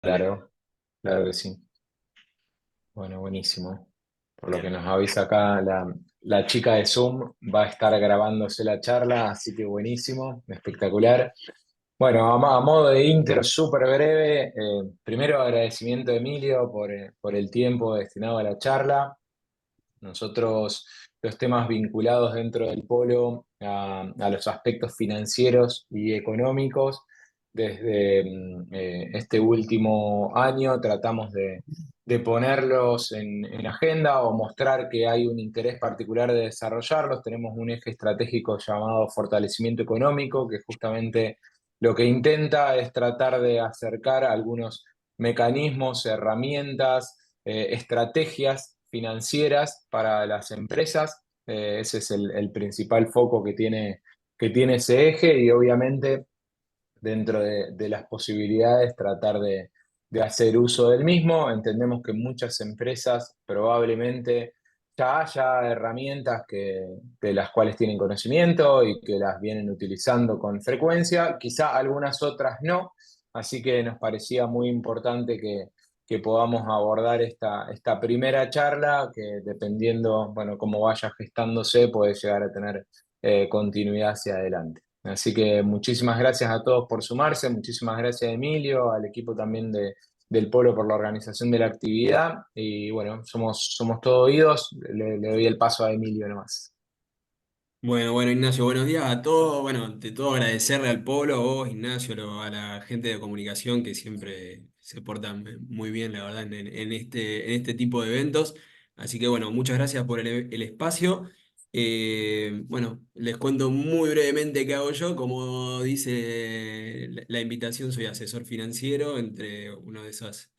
Claro, claro que sí. Bueno, buenísimo. Por lo que nos avisa acá, la chica de Zoom va a estar grabándose la charla, así que buenísimo, espectacular. Bueno, a modo de intro súper breve, primero agradecimiento a Emilio por el tiempo destinado a la charla. Nosotros, los temas vinculados dentro del polo a los aspectos financieros y económicos, desde este último año tratamos de ponerlos en agenda o mostrar que hay un interés particular de desarrollarlos. Tenemos un eje estratégico llamado fortalecimiento económico, que justamente lo que intenta es tratar de acercar algunos mecanismos, herramientas, estrategias financieras para las empresas. Ese es el principal foco que tiene ese eje y obviamente dentro de las posibilidades tratar de hacer uso del mismo. Entendemos que muchas empresas probablemente ya haya herramientas de las cuales tienen conocimiento y que las vienen utilizando con frecuencia, quizá algunas otras no, así que nos parecía muy importante que podamos abordar esta primera charla que dependiendo, bueno, cómo vaya gestándose puede llegar a tener continuidad hacia adelante. Así que muchísimas gracias a todos por sumarse, muchísimas gracias a Emilio, al equipo también del Polo por la organización de la actividad y bueno, somos todos oídos, le doy el paso a Emilio nomás. Bueno, Ignacio, buenos días a todos. Bueno, ante todo agradecerle al Polo, a vos, Ignacio, a la gente de comunicación que siempre se portan muy bien, la verdad, en este tipo de eventos. Así que bueno, muchas gracias por el espacio. Bueno, les cuento muy brevemente qué hago yo. Como dice la invitación, soy asesor financiero entre uno de esas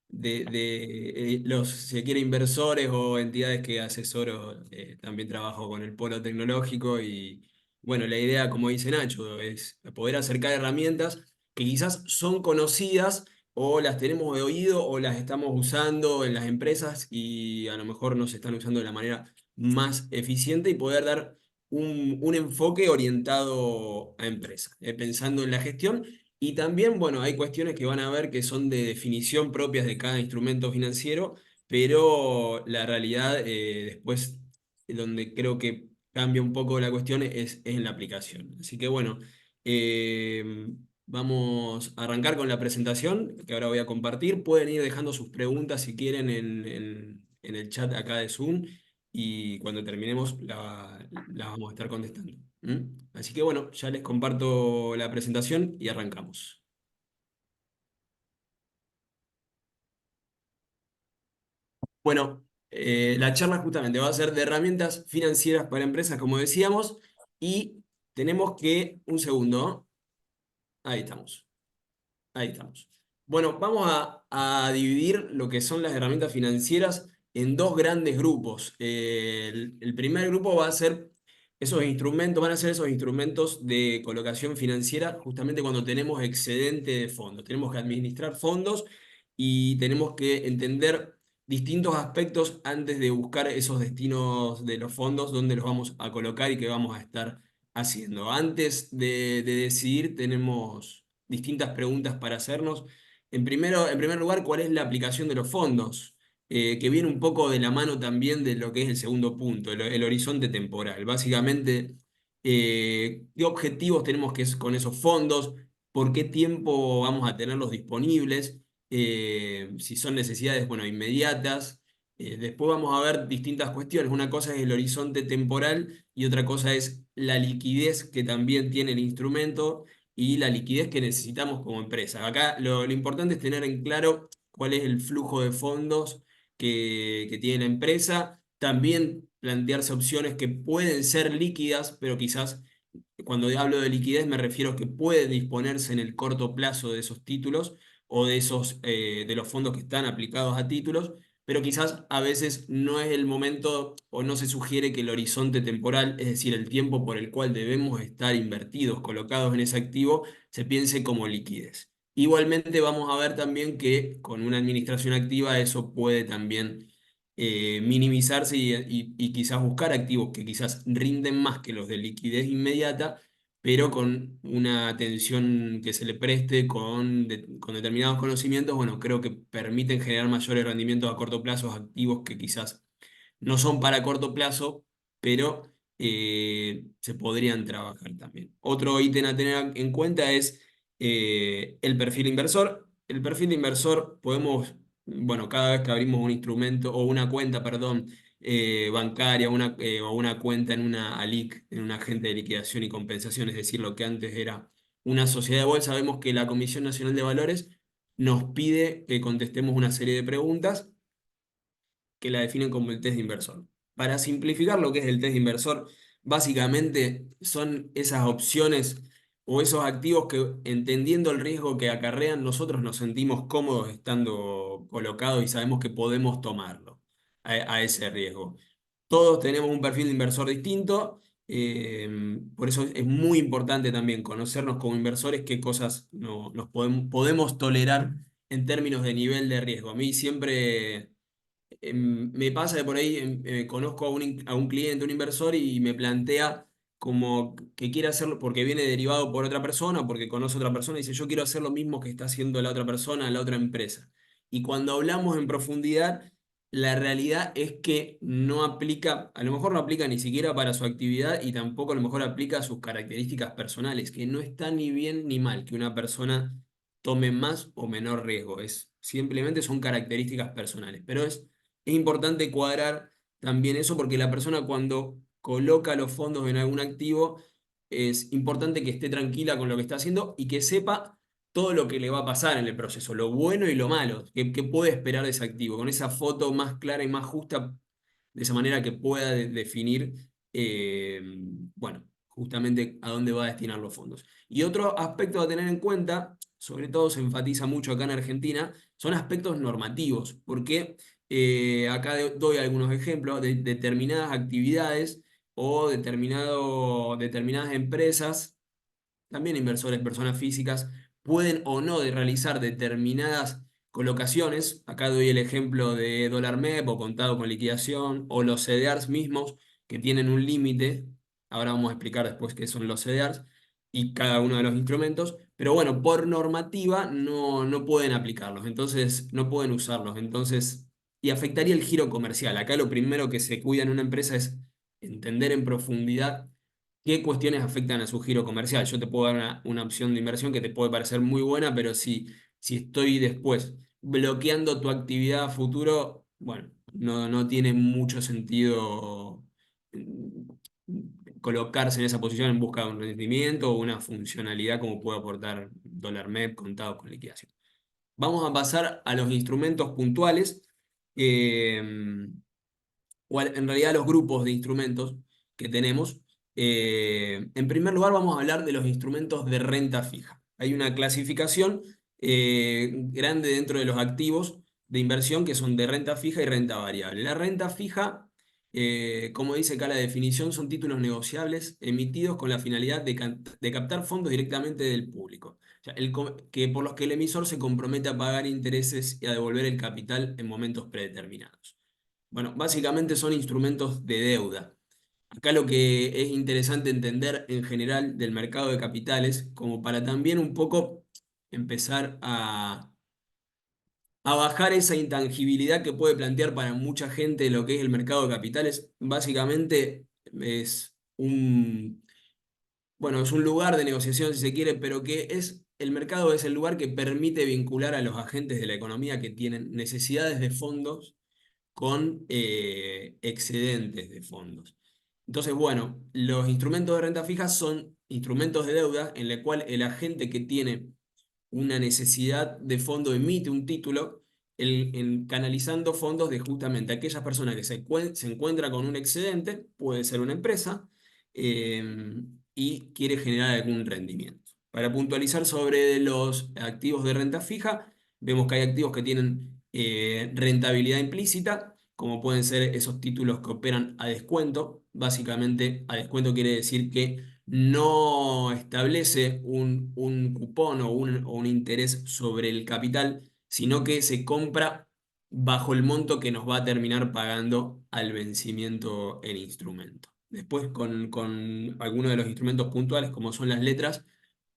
los, si se quiere, inversores o entidades que asesoro. También trabajo con el polo tecnológico y, bueno, la idea, como dice Nacho, es poder acercar herramientas que quizás son conocidas o las tenemos de oído o las estamos usando en las empresas y a lo mejor no se están usando de la manera más eficiente y poder dar un enfoque orientado a empresas, pensando en la gestión y también, bueno, hay cuestiones que van a ver que son de definición propias de cada instrumento financiero, pero la realidad, después, donde creo que cambia un poco la cuestión es en la aplicación. Así que bueno, eh, vamos a arrancar con la presentación que ahora voy a compartir. Pueden ir dejando sus preguntas si quieren en el chat acá de Zoom y cuando terminemos la vamos a estar contestando. ¿Mm? Así que bueno, ya les comparto la presentación y arrancamos. Bueno, la charla justamente va a ser de herramientas financieras para empresas, como decíamos, y tenemos que, un segundo, ahí estamos, ahí estamos. Bueno, vamos a dividir lo que son las herramientas financieras en dos grandes grupos. El primer grupo va a ser esos instrumentos, van a ser esos instrumentos de colocación financiera justamente cuando tenemos excedente de fondos. Tenemos que administrar fondos y tenemos que entender distintos aspectos antes de buscar esos destinos de los fondos, dónde los vamos a colocar y qué vamos a estar haciendo. Antes de decidir, tenemos distintas preguntas para hacernos. En primer lugar, ¿cuál es la aplicación de los fondos? Que viene un poco de la mano también de lo que es el segundo punto, el horizonte temporal. Básicamente, ¿qué objetivos tenemos con esos fondos? ¿Por qué tiempo vamos a tenerlos disponibles? Si son necesidades, bueno, inmediatas. Después vamos a ver distintas cuestiones. Una cosa es el horizonte temporal y otra cosa es la liquidez que también tiene el instrumento y la liquidez que necesitamos como empresa. Acá lo importante es tener en claro cuál es el flujo de fondos que tiene la empresa. También plantearse opciones que pueden ser líquidas, pero quizás cuando hablo de liquidez me refiero a que puede disponerse en el corto plazo de esos títulos o de esos de los fondos que están aplicados a títulos, pero quizás a veces no es el momento o no se sugiere que el horizonte temporal, es decir, el tiempo por el cual debemos estar invertidos, colocados en ese activo, se piense como liquidez. Igualmente vamos a ver también que con una administración activa eso puede también minimizarse y quizás buscar activos que quizás rinden más que los de liquidez inmediata, pero con una atención que se le preste con determinados conocimientos, bueno, creo que permiten generar mayores rendimientos a corto plazo, activos que quizás no son para corto plazo, pero se podrían trabajar también. Otro ítem a tener en cuenta es el perfil inversor. El perfil de inversor podemos, bueno, cada vez que abrimos un instrumento o una cuenta, perdón, bancaria o una cuenta en una ALIC, en un agente de liquidación y compensación, es decir, lo que antes era una sociedad de bolsa, vemos que la Comisión Nacional de Valores nos pide que contestemos una serie de preguntas que la definen como el test de inversor. Para simplificar lo que es el test de inversor, básicamente son esas opciones o esos activos que, entendiendo el riesgo que acarrean, nosotros nos sentimos cómodos estando colocados y sabemos que podemos tomarlo a ese riesgo. Todos tenemos un perfil de inversor distinto, por eso es muy importante también conocernos como inversores, qué cosas nos podemos tolerar en términos de nivel de riesgo. A mí siempre me pasa de por ahí, conozco a un cliente, un inversor, y me plantea como que quiere hacerlo porque viene derivado por otra persona, porque conoce a otra persona, y dice, yo quiero hacer lo mismo que está haciendo la otra persona, la otra empresa. Y cuando hablamos en profundidad, la realidad es que no aplica, a lo mejor no aplica ni siquiera para su actividad y tampoco a lo mejor aplica a sus características personales, que no está ni bien ni mal que una persona tome más o menor riesgo, simplemente son características personales, pero es importante cuadrar también eso porque la persona cuando coloca los fondos en algún activo es importante que esté tranquila con lo que está haciendo y que sepa todo lo que le va a pasar en el proceso, lo bueno y lo malo, que puede esperar de ese activo, con esa foto más clara y más justa, de esa manera que pueda definir, eh, bueno, justamente a dónde va a destinar los fondos. Y otro aspecto a tener en cuenta, sobre todo se enfatiza mucho acá en Argentina, son aspectos normativos, porque acá doy algunos ejemplos de determinadas actividades o determinadas empresas, también inversores, personas físicas, pueden o no de realizar determinadas colocaciones. Acá doy el ejemplo de dólar MEP o contado con liquidación o los CDRs mismos que tienen un límite. Ahora vamos a explicar después qué son los CDRs y cada uno de los instrumentos. Pero bueno, por normativa no pueden aplicarlos, entonces no pueden usarlos. Entonces, y afectaría el giro comercial. Acá lo primero que se cuida en una empresa es entender en profundidad qué cuestiones afectan a su giro comercial. Yo te puedo dar una opción de inversión que te puede parecer muy buena, pero si estoy después bloqueando tu actividad a futuro, bueno, no tiene mucho sentido colocarse en esa posición en busca de un rendimiento o una funcionalidad como puede aportar dólar MEP contado con liquidación. Vamos a pasar a los instrumentos puntuales. Eh, en realidad los grupos de instrumentos que tenemos. En primer lugar, vamos a hablar de los instrumentos de renta fija. Hay una clasificación grande dentro de los activos de inversión que son de renta fija y renta variable. La renta fija, como dice acá la definición, son títulos negociables emitidos con la finalidad de captar fondos directamente del público. O sea, que por los que el emisor se compromete a pagar intereses y a devolver el capital en momentos predeterminados. Bueno, básicamente son instrumentos de deuda. Acá lo que es interesante entender en general del mercado de capitales, como para también un poco empezar a bajar esa intangibilidad que puede plantear para mucha gente lo que es el mercado de capitales, básicamente es bueno, es un lugar de negociación si se quiere, pero el mercado es el lugar que permite vincular a los agentes de la economía que tienen necesidades de fondos con excedentes de fondos. Entonces, bueno, los instrumentos de renta fija son instrumentos de deuda en el cual el agente que tiene una necesidad de fondo emite un título canalizando fondos de justamente aquellas personas que se encuentra con un excedente, puede ser una empresa, eh, y quiere generar algún rendimiento. Para puntualizar sobre los activos de renta fija, vemos que hay activos que tienen rentabilidad implícita, como pueden ser esos títulos que operan a descuento. Básicamente, a descuento quiere decir que no establece un cupón o un interés sobre el capital, sino que se compra bajo el monto que nos va a terminar pagando al vencimiento el instrumento. Después con algunos de los instrumentos puntuales, como son las letras,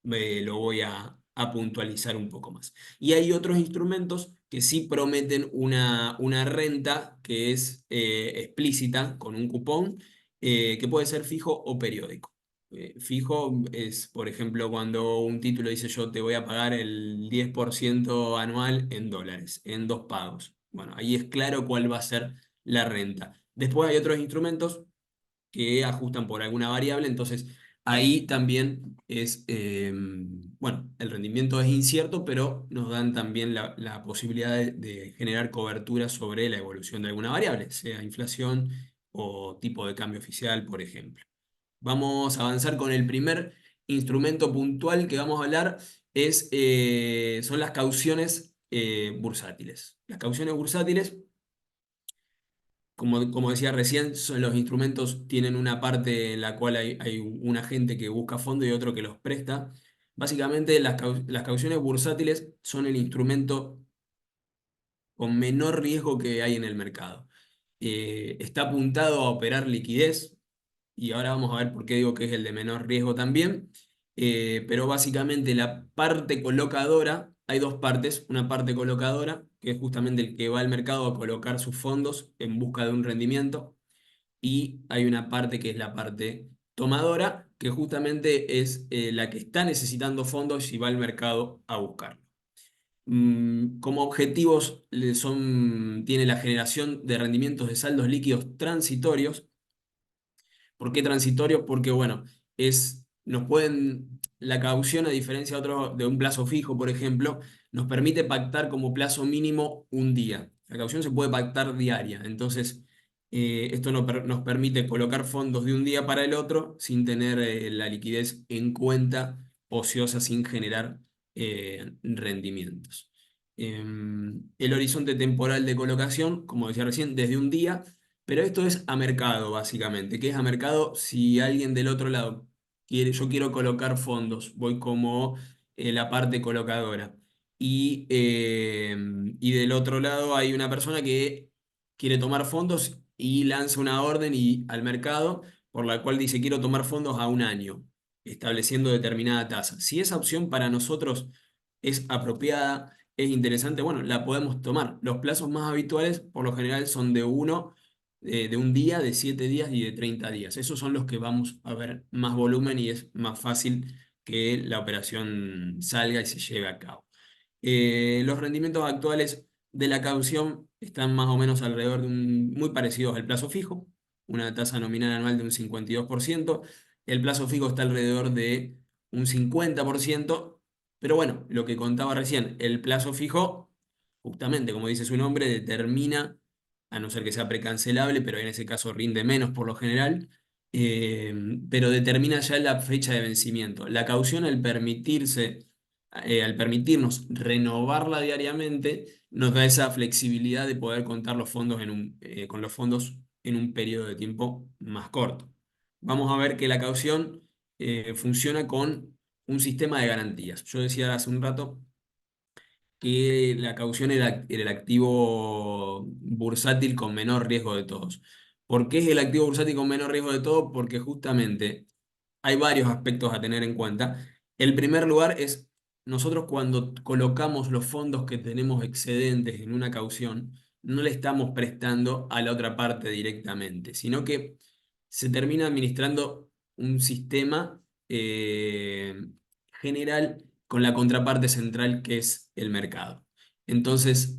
lo voy a puntualizar un poco más. Y hay otros instrumentos que sí prometen una renta que es explícita con un cupón, que puede ser fijo o periódico. Fijo es, por ejemplo, cuando un título dice yo te voy a pagar el 10% anual en dólares, en 2 pagos. Bueno, ahí es claro cuál va a ser la renta. Después hay otros instrumentos que ajustan por alguna variable, entonces ahí también es, bueno, el rendimiento es incierto, pero nos dan también la posibilidad de generar cobertura sobre la evolución de alguna variable, sea inflación o tipo de cambio oficial, por ejemplo. Vamos a avanzar con el primer instrumento puntual que vamos a hablar, son las cauciones bursátiles. Las cauciones bursátiles, como decía recién, los instrumentos tienen una parte en la cual hay un agente que busca fondo y otro que los presta. Básicamente, las cauciones bursátiles son el instrumento con menor riesgo que hay en el mercado. Está apuntado a operar liquidez, y ahora vamos a ver por qué digo que es el de menor riesgo también. Pero básicamente la parte colocadora, hay dos partes, una parte colocadora, que es justamente el que va al mercado a colocar sus fondos en busca de un rendimiento, y hay una parte que es la parte tomadora, que justamente es la que está necesitando fondos y va al mercado a buscarlo. Como objetivos tiene la generación de rendimientos de saldos líquidos transitorios. ¿Por qué transitorios? Porque, bueno, la caución, a diferencia de un plazo fijo, por ejemplo, nos permite pactar como plazo mínimo un día. La caución se puede pactar diaria, entonces esto nos permite colocar fondos de un día para el otro sin tener la liquidez en cuenta ociosa, sin generar rendimientos. El horizonte temporal de colocación, como decía recién, desde un día, pero esto es a mercado, básicamente. ¿Qué es a mercado? Si alguien del otro lado yo quiero colocar fondos, voy como la parte colocadora. Y del otro lado hay una persona que quiere tomar fondos y lanza una orden al mercado por la cual dice quiero tomar fondos a un año, estableciendo determinada tasa. Si esa opción para nosotros es apropiada, es interesante, bueno, la podemos tomar. Los plazos más habituales por lo general son de un día, de 7 días y de 30 días. Esos son los que vamos a ver más volumen y es más fácil que la operación salga y se lleve a cabo. Los rendimientos actuales de la caución están más o menos alrededor muy parecidos al plazo fijo, una tasa nominal anual de un 52%. El plazo fijo está alrededor de un 50%, pero bueno, lo que contaba recién, el plazo fijo, justamente como dice su nombre, determina, a no ser que sea precancelable, pero en ese caso rinde menos por lo general, eh, pero determina ya la fecha de vencimiento. La caución, al permitirnos renovarla diariamente, nos da esa flexibilidad de poder contar con los fondos en un periodo de tiempo más corto. Vamos a ver que la caución funciona con un sistema de garantías. Yo decía hace un rato que la caución era el activo bursátil con menor riesgo de todos. ¿Por qué es el activo bursátil con menor riesgo de todos? Porque justamente hay varios aspectos a tener en cuenta. El primer lugar es, nosotros cuando colocamos los fondos que tenemos excedentes en una caución, no le estamos prestando a la otra parte directamente, sino que se termina administrando un sistema general con la contraparte central que es el mercado. Entonces,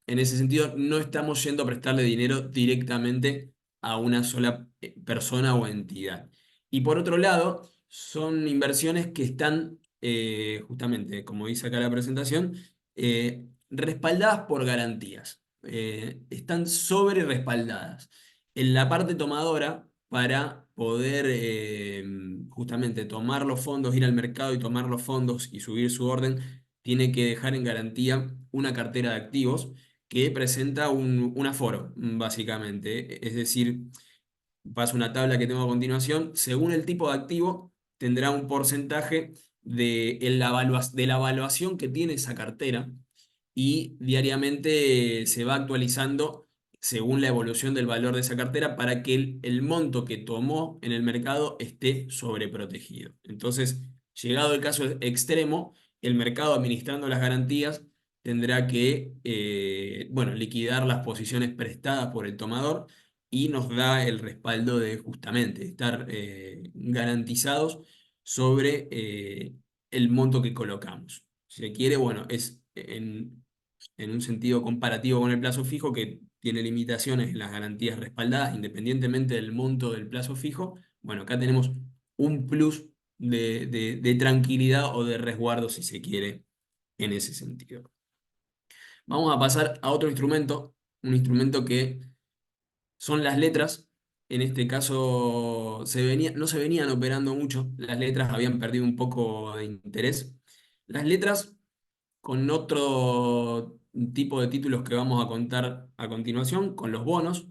en ese sentido, no estamos yendo a prestarle dinero directamente a una sola persona o entidad. Y por otro lado, son inversiones que están, justamente, como dice acá la presentación, respaldadas por garantías. Están sobre respaldadas. En la parte tomadora, para poder justamente tomar los fondos, ir al mercado y tomar los fondos y subir su orden, tiene que dejar en garantía una cartera de activos que presenta un aforo, básicamente. Es decir, paso una tabla que tengo a continuación. Según el tipo de activo, tendrá un porcentaje de la evaluación que tiene esa cartera, y diariamente se va actualizando según la evolución del valor de esa cartera para que el monto que tomó en el mercado esté sobreprotegido. Entonces, llegado el caso extremo, el mercado administrando las garantías tendrá que bueno, liquidar las posiciones prestadas por el tomador y nos da el respaldo de justamente estar garantizados sobre el monto que colocamos. Si se quiere, bueno, es en un sentido comparativo con el plazo fijo que tiene limitaciones en las garantías respaldadas independientemente del monto del plazo fijo. Bueno, acá tenemos un plus de tranquilidad o de resguardo, si se quiere, en ese sentido. Vamos a pasar a otro instrumento, un instrumento que son las letras. En este caso no se venían operando mucho, las letras habían perdido un poco de interés. Las letras con otro tipo de títulos que vamos a contar a continuación, con los bonos.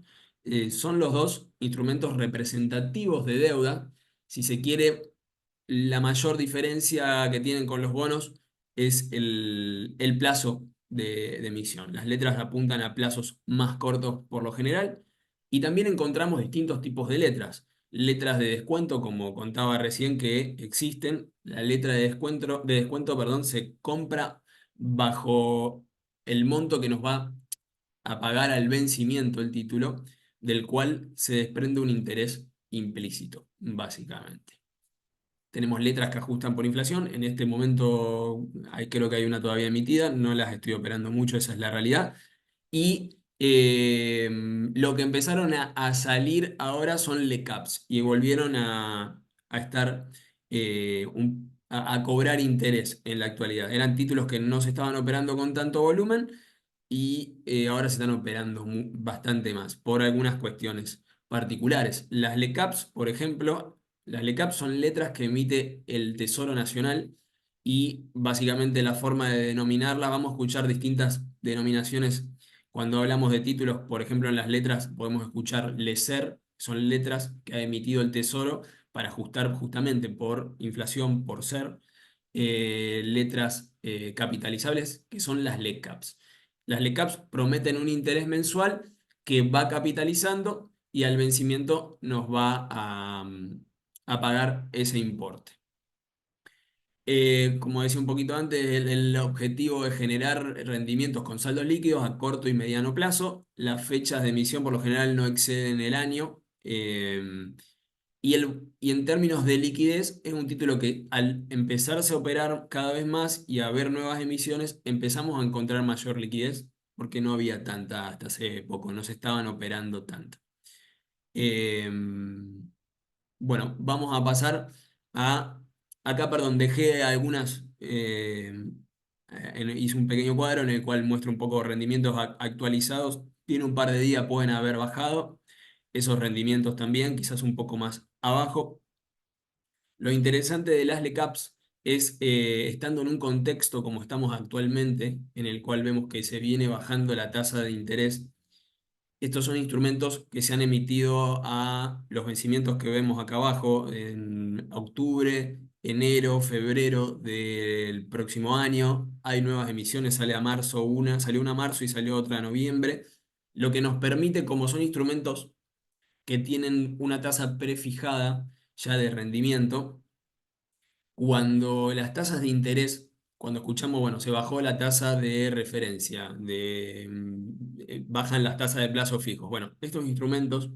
Son los dos instrumentos representativos de deuda. Si se quiere, la mayor diferencia que tienen con los bonos es el plazo de emisión. Las letras apuntan a plazos más cortos por lo general y también encontramos distintos tipos de letras. Letras de descuento, como contaba recién que existen. La letra de descuento, perdón, se compra bajo el monto que nos va a pagar al vencimiento el título, del cual se desprende un interés implícito, básicamente. Tenemos letras que ajustan por inflación. En este momento creo que hay una todavía emitida, no las estoy operando mucho, esa es la realidad. Y lo que empezaron a salir ahora son LECAPs y volvieron a estar a cobrar interés en la actualidad. Eran títulos que no se estaban operando con tanto volumen y ahora se están operando bastante más por algunas cuestiones particulares. Las LECAPs, por ejemplo, las LECAPs son letras que emite el Tesoro Nacional y básicamente la forma de denominarlas, vamos a escuchar distintas denominaciones cuando hablamos de títulos. Por ejemplo, en las letras podemos escuchar LECER, son letras que ha emitido el Tesoro para ajustar justamente por inflación, por ser letras capitalizables, que son las LECAPs. Las LECAPs prometen un interés mensual que va capitalizando y al vencimiento nos va a pagar ese importe. Como decía un poquito antes, el objetivo es generar rendimientos con saldos líquidos a corto y mediano plazo. Las fechas de emisión por lo general no exceden el año. Y en términos de liquidez, es un título que al empezarse a operar cada vez más y a haber nuevas emisiones, empezamos a encontrar mayor liquidez porque no había tanta hasta hace poco, no se estaban operando tanto. Eh, bueno, vamos a pasar a... Acá, perdón, dejé algunas... hice un pequeño cuadro en el cual muestro un poco rendimientos actualizados. Tiene un par de días, pueden haber bajado esos rendimientos también, quizás un poco más abajo. Lo interesante de las LECAPs es, estando en un contexto como estamos actualmente, en el cual vemos que se viene bajando la tasa de interés. Estos son instrumentos que se han emitido a los vencimientos que vemos acá abajo en octubre, enero, febrero del próximo año. Hay nuevas emisiones, salió una a marzo y salió otra a noviembre. Lo que nos permite, como son instrumentos que tienen una tasa prefijada ya de rendimiento, cuando las tasas de interés, cuando escuchamos, bueno, se bajó la tasa de referencia, bajan las tasas de plazo fijos. Bueno, estos instrumentos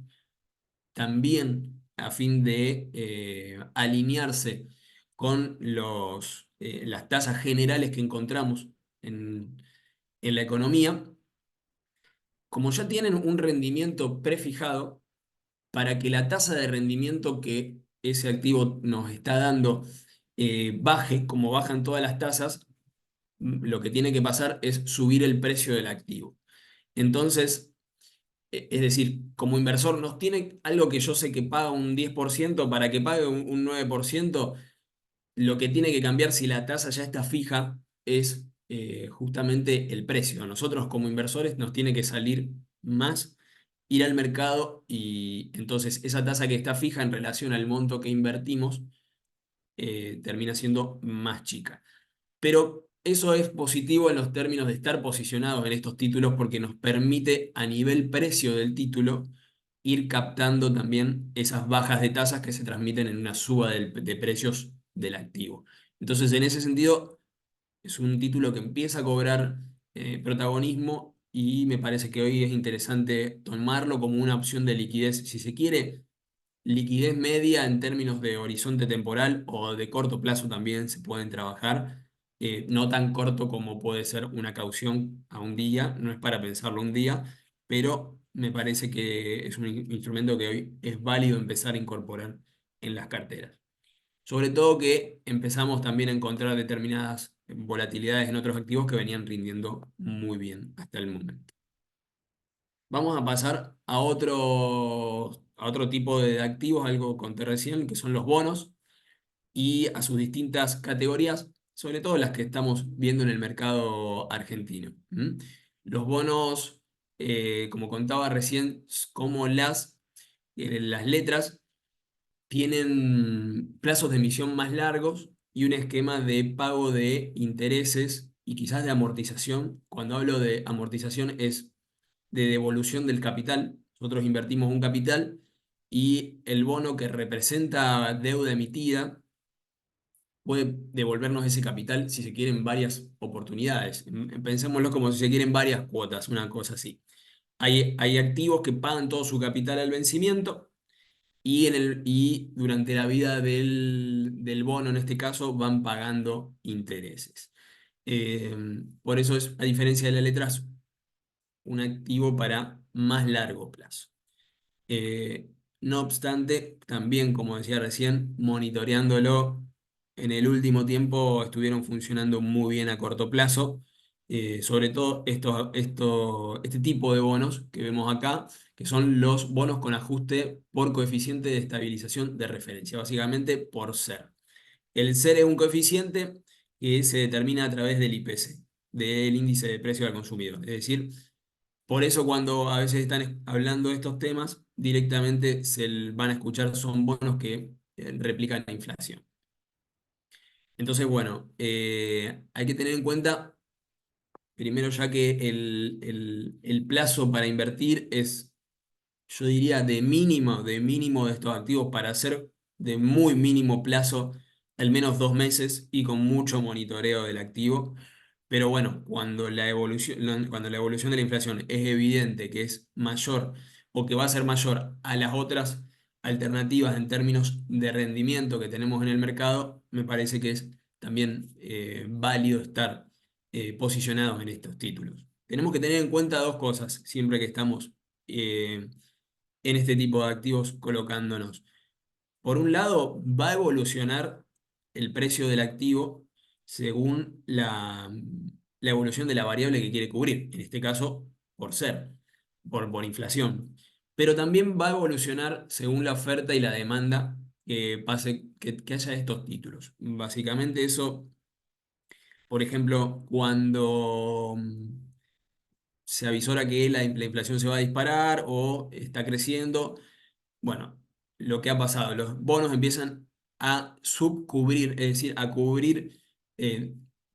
también a fin de alinearse con las tasas generales que encontramos en la economía, como ya tienen un rendimiento prefijado, para que la tasa de rendimiento que ese activo nos está dando baje, como bajan todas las tasas, lo que tiene que pasar es subir el precio del activo. Entonces, es decir, como inversor, nos tiene algo que yo sé que paga un 10% para que pague un 9%, lo que tiene que cambiar si la tasa ya está fija es justamente el precio. A nosotros como inversores nos tiene que salir más ir al mercado y entonces esa tasa que está fija en relación al monto que invertimos termina siendo más chica. Pero Eso es positivo en los términos de estar posicionados en estos títulos porque nos permite a nivel precio del título ir captando también esas bajas de tasas que se transmiten en una suba de precios del activo. Entonces, en ese sentido, es un título que empieza a cobrar protagonismo y me parece que hoy es interesante tomarlo como una opción de liquidez, si se quiere, liquidez media en términos de horizonte temporal o de corto plazo también se pueden trabajar, no tan corto como puede ser una caución a un día, no es para pensarlo un día, pero me parece que es un instrumento que hoy es válido empezar a incorporar en las carteras. Sobre todo que empezamos también a encontrar determinadas volatilidades en otros activos que venían rindiendo muy bien hasta el momento. Vamos a pasar a otro tipo de activos, algo conté recién, que son los bonos y a sus distintas categorías, sobre todo las que estamos viendo en el mercado argentino. ¿M? Los bonos, como contaba recién, como las letras tienen plazos de emisión más largos y un esquema de pago de intereses y quizás de amortización. Cuando hablo de amortización es de devolución del capital. Nosotros invertimos un capital y el bono que representa deuda emitida puede devolvernos ese capital si se quieren varias oportunidades. Pensémoslo como si se quieren varias cuotas, una cosa así. Hay activos que pagan todo su capital al vencimiento y durante la vida del bono, en este caso, van pagando intereses. Eh, por eso es, a diferencia de las letras, un activo para más largo plazo. Eh, no obstante, también, como decía recién, monitoreándolo, en el último tiempo estuvieron funcionando muy bien a corto plazo, sobre todo este tipo de bonos que vemos acá, que son los bonos con ajuste por coeficiente de estabilización de referencia, básicamente por SER. El SER es un coeficiente que se determina a través del IPC, del índice de precio al consumidor. Es decir, por eso cuando a veces están hablando de estos temas, directamente van a escuchar son bonos que replican la inflación. Entonces, bueno, hay que tener en cuenta, primero ya que el plazo para invertir es, yo diría, de mínimo de estos activos para hacer de muy mínimo plazo, al menos 2 meses y con mucho monitoreo del activo. Pero bueno, cuando la evolución de la inflación es evidente que es mayor o que va a ser mayor a las otras alternativas en términos de rendimiento que tenemos en el mercado, me parece que es también válido estar posicionados en estos títulos. Tenemos que tener en cuenta dos cosas siempre que estamos en este tipo de activos colocándonos. Por un lado, va a evolucionar el precio del activo según la evolución de la variable que quiere cubrir, en este caso por ser, por inflación. Pero también va a evolucionar según la oferta y la demanda que haya de estos títulos. Básicamente eso, por ejemplo, cuando se avisora que la inflación se va a disparar o está creciendo, bueno, lo que ha pasado, los bonos empiezan a subcubrir, es decir, a cubrir eh,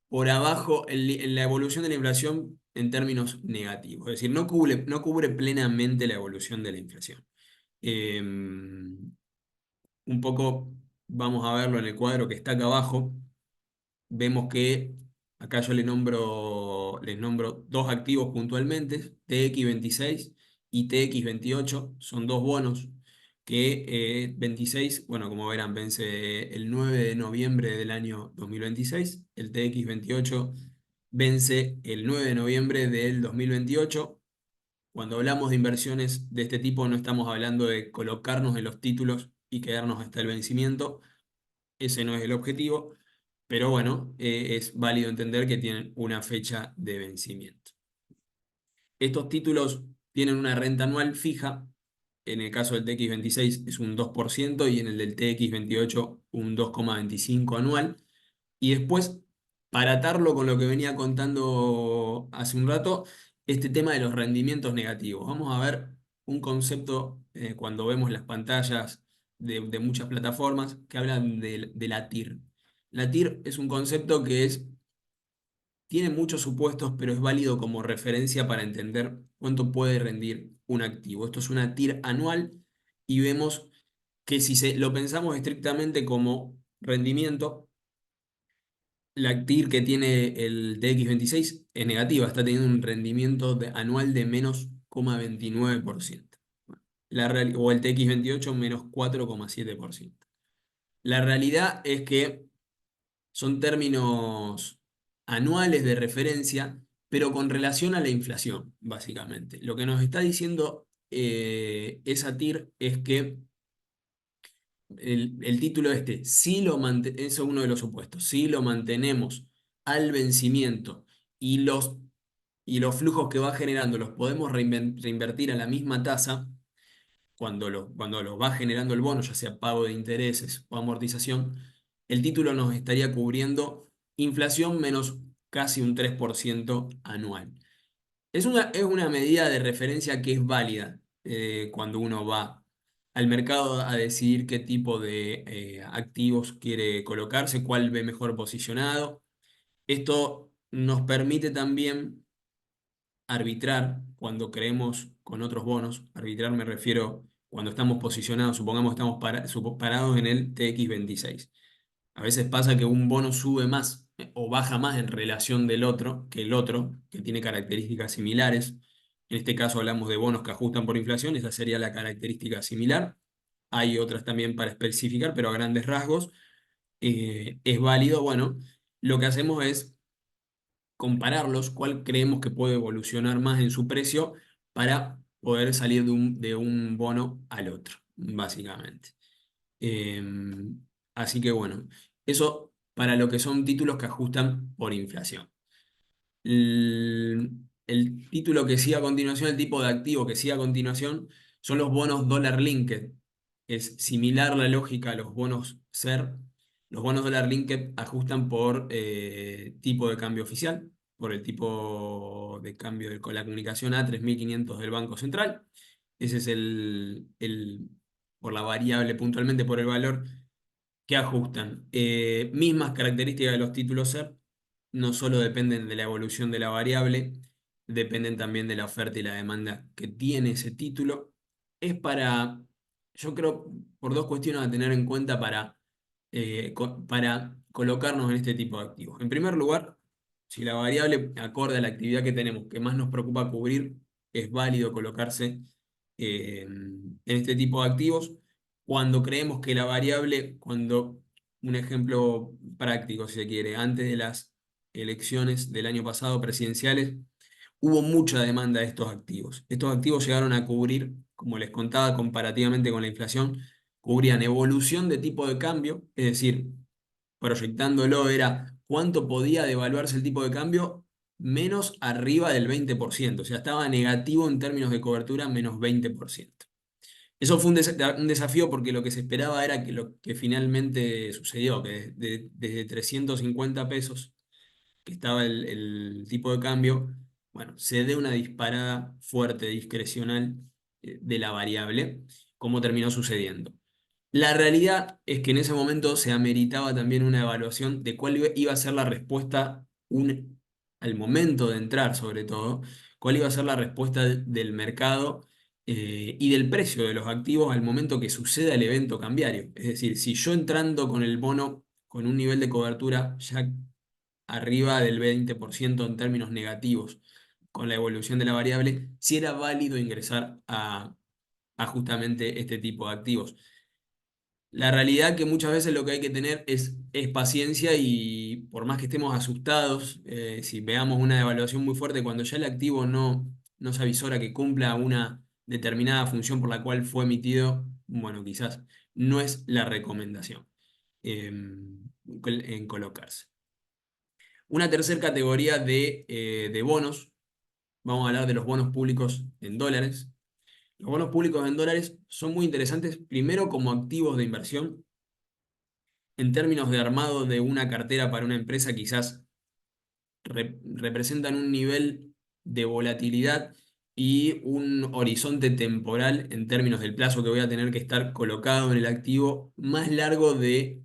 por abajo en la evolución de la inflación en términos negativos. Es decir, no cubre plenamente la evolución de la inflación. Un poco vamos a verlo en el cuadro que está acá abajo. Vemos que acá yo les nombro dos activos puntualmente, TX26 y TX28, son dos bonos que 26, bueno, como verán, vence el 9 de noviembre del año 2026, el TX28 vence el 9 de noviembre del 2028. Cuando hablamos de inversiones de este tipo, no estamos hablando de colocarnos en los títulos y quedarnos hasta el vencimiento, ese no es el objetivo, pero bueno, es válido entender que tienen una fecha de vencimiento. Estos títulos tienen una renta anual fija, en el caso del TX26 es un 2% y en el del TX28 un 2,25 anual. Y después, para atarlo con lo que venía contando hace un rato, este tema de los rendimientos negativos. Vamos a ver un concepto cuando vemos las pantallas de muchas plataformas que hablan de la TIR. La TIR es un concepto que es tiene muchos supuestos, pero es válido como referencia para entender cuánto puede rendir un activo. Esto es una TIR anual y vemos que si lo pensamos estrictamente como rendimiento, la TIR que tiene el TX26 es negativa, está teniendo un rendimiento anual de menos 0,29%. O el TX28 menos 4,7%. La realidad es que son términos anuales de referencia, pero con relación a la inflación, básicamente. Lo que nos está diciendo esa TIR es que el título este, si eso es uno de los supuestos, si lo mantenemos al vencimiento y los flujos que va generando los podemos reinvertir a la misma tasa, cuando los va generando el bono, ya sea pago de intereses o amortización, el título nos estaría cubriendo inflación menos casi un 3% anual. Es una medida de referencia que es válida cuando uno va al mercado a decidir qué tipo de activos quiere colocarse, cuál ve mejor posicionado. Esto nos permite también arbitrar cuando creemos con otros bonos. Arbitrar me refiero cuando estamos posicionados, supongamos que estamos parados en el TX26. A veces pasa que un bono sube más o baja más en relación del otro, que el otro, que tiene características similares. En este caso hablamos de bonos que ajustan por inflación, esa sería la característica similar. Hay otras también para especificar, pero a grandes rasgos es válido. Bueno, lo que hacemos es compararlos, cuál creemos que puede evolucionar más en su precio para poder salir de un bono al otro, básicamente. Eh, Así que bueno, eso para lo que son títulos que ajustan por inflación. El título que sigue a continuación, el tipo de activo que sigue a continuación, son los bonos dólar linked. Es similar la lógica a los bonos SER. Los bonos dólar linked ajustan por tipo de cambio oficial, por el tipo de cambio con la comunicación A3500 del Banco Central. Ese es por la variable puntualmente por el valor que ajustan. Mismas características de los títulos SER, no solo dependen de la evolución de la variable, dependen también de la oferta y la demanda que tiene ese título. Es yo creo, por dos cuestiones a tener en cuenta para colocarnos en este tipo de activos. En primer lugar, si la variable acorde a la actividad que tenemos, que más nos preocupa cubrir, es válido colocarse en este tipo de activos. Cuando creemos que la variable, un ejemplo práctico, si se quiere, antes de las elecciones del año pasado presidenciales, hubo mucha demanda de estos activos. Estos activos llegaron a cubrir, como les contaba, comparativamente con la inflación, cubrían evolución de tipo de cambio, es decir, proyectándolo era cuánto podía devaluarse el tipo de cambio menos arriba del 20%, o sea, estaba negativo en términos de cobertura menos 20%. Eso fue un desafío porque lo que se esperaba era que lo que finalmente sucedió, que desde 350 pesos que estaba el tipo de cambio, bueno, se dé una disparada fuerte, discrecional de la variable, como terminó sucediendo. La realidad es que en ese momento se ameritaba también una evaluación de cuál iba a ser la respuesta al momento de entrar, sobre todo, cuál iba a ser la respuesta del mercado y del precio de los activos al momento que suceda el evento cambiario. Es decir, si yo entrando con el bono con un nivel de cobertura ya arriba del 20% en términos negativos con la evolución de la variable, si era válido ingresar a justamente este tipo de activos. La realidad que muchas veces lo que hay que tener es paciencia y por más que estemos asustados, si veamos una devaluación muy fuerte, cuando ya el activo no se avisora que cumpla una determinada función por la cual fue emitido, bueno, quizás no es la recomendación en colocarse. Una tercera categoría de bonos, vamos a hablar de los bonos públicos en dólares. Los bonos públicos en dólares son muy interesantes, primero como activos de inversión. En términos de armado de una cartera para una empresa, quizás representan un nivel de volatilidad y un horizonte temporal en términos del plazo que voy a tener que estar colocado en el activo más largo de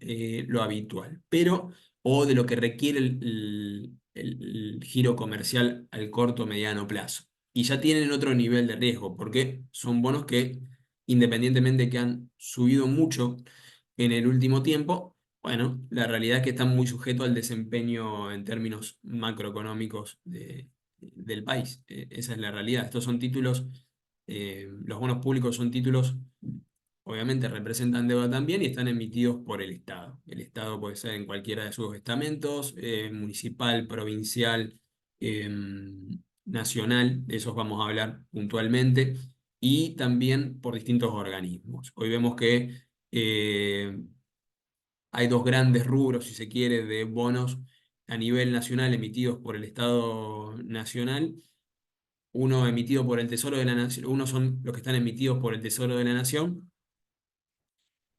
lo habitual, pero o de lo que requiere el giro comercial al corto mediano plazo. Y ya tienen otro nivel de riesgo, porque son bonos que, independientemente que han subido mucho en el último tiempo, bueno, la realidad es que están muy sujetos al desempeño en términos macroeconómicos del país. Esa es la realidad. Estos son títulos, los bonos públicos son títulos, obviamente representan deuda también y están emitidos por el Estado. El Estado puede ser en cualquiera de sus estamentos, municipal, provincial, eh, nacional, de esos vamos a hablar puntualmente, y también por distintos organismos. Hoy vemos que hay dos grandes rubros, si se quiere, de bonos a nivel nacional emitidos por el Estado Nacional. Uno emitido por el Tesoro de la Nación, uno son los que están emitidos por el Tesoro de la Nación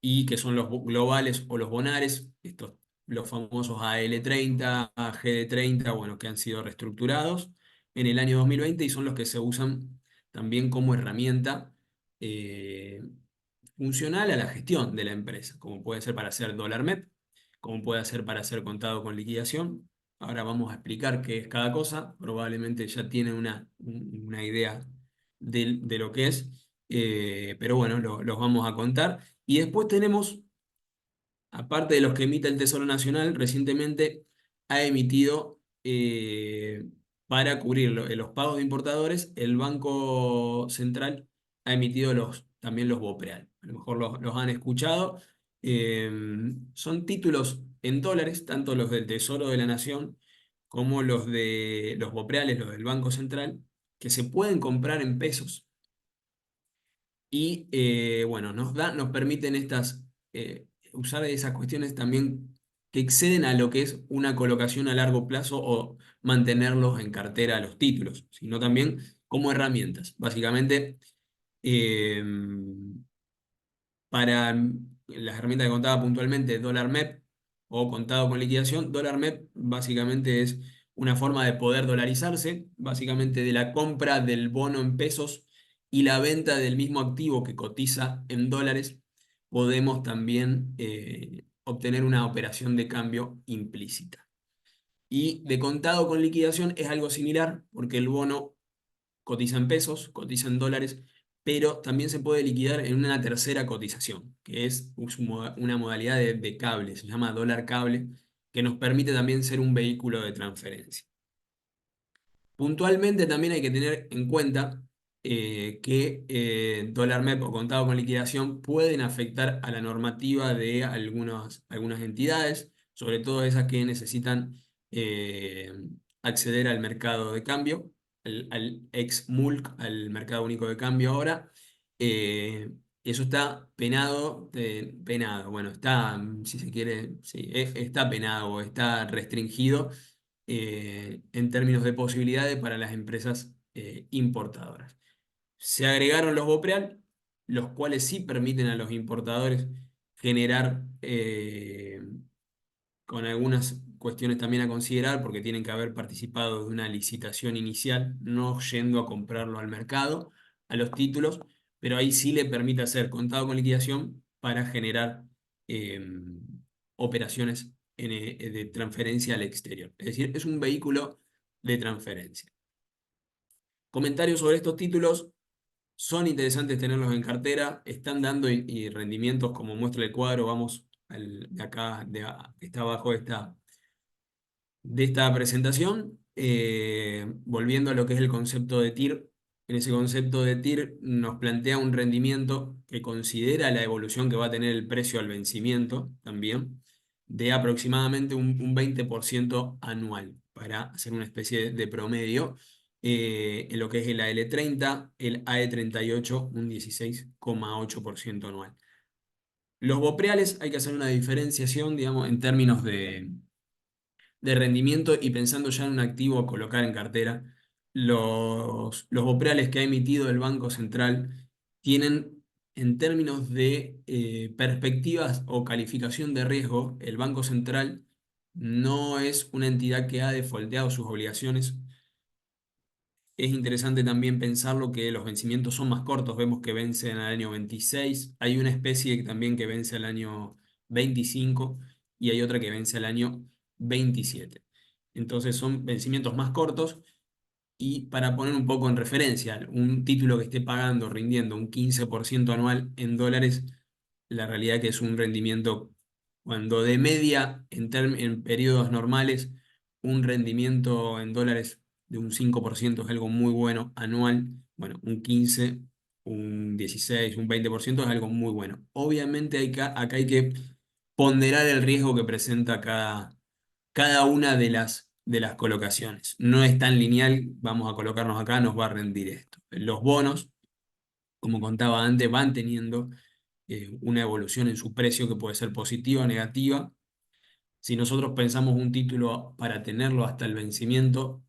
y que son los globales o los bonares, estos, los famosos AL30, AGD30, bueno, que han sido reestructurados en el año 2020 y son los que se usan también como herramienta eh, funcional a la gestión de la empresa, como puede ser para hacer dólar MEP, como puede ser para hacer contado con liquidación. Ahora vamos a explicar qué es cada cosa, probablemente ya tienen una idea de lo que es, pero bueno, los vamos a contar. Y después tenemos, aparte de los que emite el Tesoro Nacional, recientemente ha emitido, para cubrir los pagos de importadores, el Banco Central ha emitido también los BOPREAL. A lo mejor los han escuchado. Eh, Son títulos en dólares, tanto los del Tesoro de la Nación como los de los BOPREALes, los del Banco Central, que se pueden comprar en pesos y bueno, nos permiten usar esas cuestiones también que exceden a lo que es una colocación a largo plazo o mantenerlos en cartera los títulos, sino también como herramientas. Básicamente, eh, para las herramientas que contaba puntualmente, dólar MEP o contado con liquidación, dólar MEP básicamente es una forma de poder dolarizarse, básicamente de la compra del bono en pesos y la venta del mismo activo que cotiza en dólares, podemos también obtener una operación de cambio implícita. Y de contado con liquidación es algo similar, porque el bono cotiza en pesos, cotiza en dólares, pero también se puede liquidar en una tercera cotización, que es una modalidad de cable, se llama dólar cable, que nos permite también ser un vehículo de transferencia. Puntualmente también hay que tener en cuenta que dólar MEP o contado con liquidación pueden afectar a la normativa de algunas entidades, sobre todo esas que necesitan eh, acceder al mercado de cambio, al ex-MULC, al mercado único de cambio ahora. Eh, Eso está penado, penado, bueno, está, si se quiere, sí, está penado o está restringido en términos de posibilidades para las empresas importadoras. Se agregaron los BOPREAL, los cuales sí permiten a los importadores generar, con algunas cuestiones también a considerar, porque tienen que haber participado de una licitación inicial, no yendo a comprarlo al mercado, a los títulos, pero ahí sí le permite hacer contado con liquidación para generar eh, operaciones de transferencia al exterior. Es decir, es un vehículo de transferencia. Comentarios sobre estos títulos. Son interesantes tenerlos en cartera, están dando y rendimientos como muestra el cuadro, vamos de acá, que está abajo de esta presentación, volviendo a lo que es el concepto de TIR. En ese concepto de TIR nos plantea un rendimiento que considera la evolución que va a tener el precio al vencimiento también, de aproximadamente un 20% anual, para hacer una especie de promedio, en lo que es el AL30, el AE38, un 16,8% anual. Los bopreales hay que hacer una diferenciación, digamos, en términos de rendimiento y pensando ya en un activo a colocar en cartera. Los bopreales que ha emitido el Banco Central tienen, en términos de perspectivas o calificación de riesgo, el Banco Central no es una entidad que ha defolteado sus obligaciones. Es interesante también pensarlo que los vencimientos son más cortos, vemos que vencen al año 26, hay una especie también que vence al año 25 y hay otra que vence al año 27. Entonces son vencimientos más cortos y para poner un poco en referencia, un título que esté pagando, rindiendo un 15% anual en dólares, la realidad que es un rendimiento, cuando de media en periodos normales, un rendimiento en dólares de un 5% es algo muy bueno anual, bueno, un 15, un 16, un 20% es algo muy bueno. Obviamente acá hay que ponderar el riesgo que presenta cada una de las colocaciones. No es tan lineal, vamos a colocarnos acá, nos va a rendir esto. Los bonos, como contaba antes, van teniendo una evolución en su precio que puede ser positiva o negativa. Si nosotros pensamos un título para tenerlo hasta el vencimiento,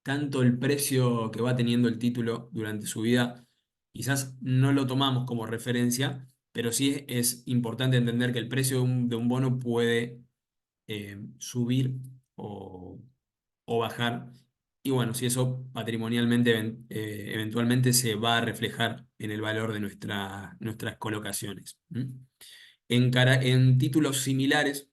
tanto el precio que va teniendo el título durante su vida, quizás no lo tomamos como referencia, pero sí es importante entender que el precio de un bono puede subir o, o bajar. Y bueno, si eso patrimonialmente eventualmente se va a reflejar en el valor de nuestras colocaciones. ¿M? En títulos similares,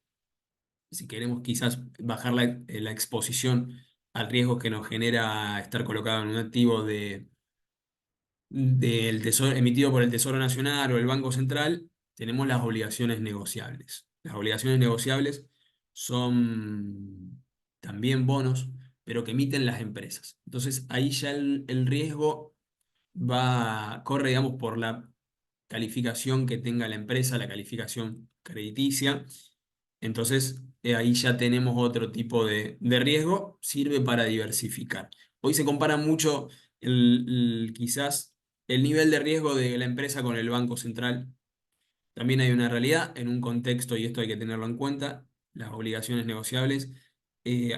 si queremos quizás bajar la exposición al riesgo que nos genera estar colocado en un activo del tesoro, emitido por el Tesoro Nacional o el Banco Central, tenemos las obligaciones negociables. Las obligaciones negociables son también bonos, pero que emiten las empresas. Entonces ahí ya el riesgo corre, digamos, por la calificación que tenga la empresa, la calificación crediticia. Entonces ahí ya tenemos otro tipo de riesgo, sirve para diversificar. Hoy se compara mucho quizás el nivel de riesgo de la empresa con el Banco Central. También hay una realidad en un contexto, y esto hay que tenerlo en cuenta, las obligaciones negociables,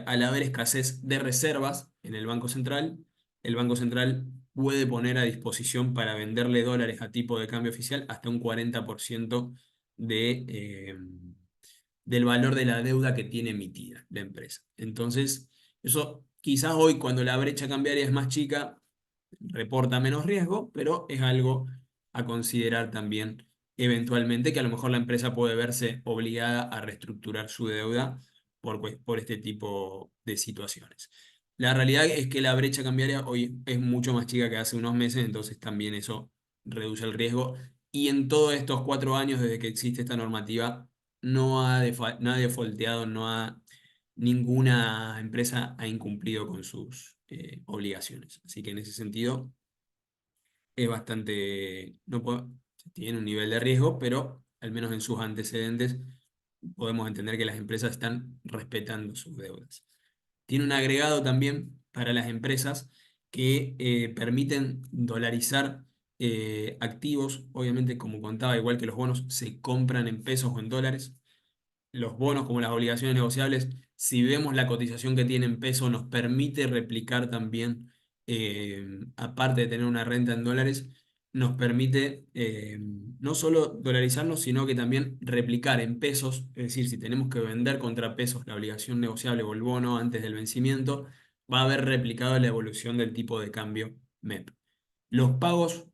al haber escasez de reservas en el Banco Central puede poner a disposición para venderle dólares a tipo de cambio oficial hasta un 40% de, del valor de la deuda que tiene emitida la empresa. Entonces, eso quizás hoy cuando la brecha cambiaria es más chica, reporta menos riesgo, pero es algo a considerar también eventualmente, que a lo mejor la empresa puede verse obligada a reestructurar su deuda por este tipo de situaciones. La realidad es que la brecha cambiaria hoy es mucho más chica que hace unos meses, entonces también eso reduce el riesgo. Y en todos estos 4 años desde que existe esta normativa, no ha defaulteado, ninguna empresa ha incumplido con sus obligaciones. Así que en ese sentido es bastante, no puedo- tiene un nivel de riesgo, pero al menos en sus antecedentes podemos entender que las empresas están respetando sus deudas. Tiene un agregado también para las empresas que permiten dolarizar activos. Obviamente, como contaba, igual que los bonos, se compran en pesos o en dólares. Los bonos, como las obligaciones negociables, si vemos la cotización que tiene en peso, nos permite replicar también, aparte de tener una renta en dólares, nos permite no solo dolarizarnos, sino que también replicar en pesos, es decir, si tenemos que vender contra pesos la obligación negociable o el bono antes del vencimiento, va a haber replicado la evolución del tipo de cambio MEP. Los pagos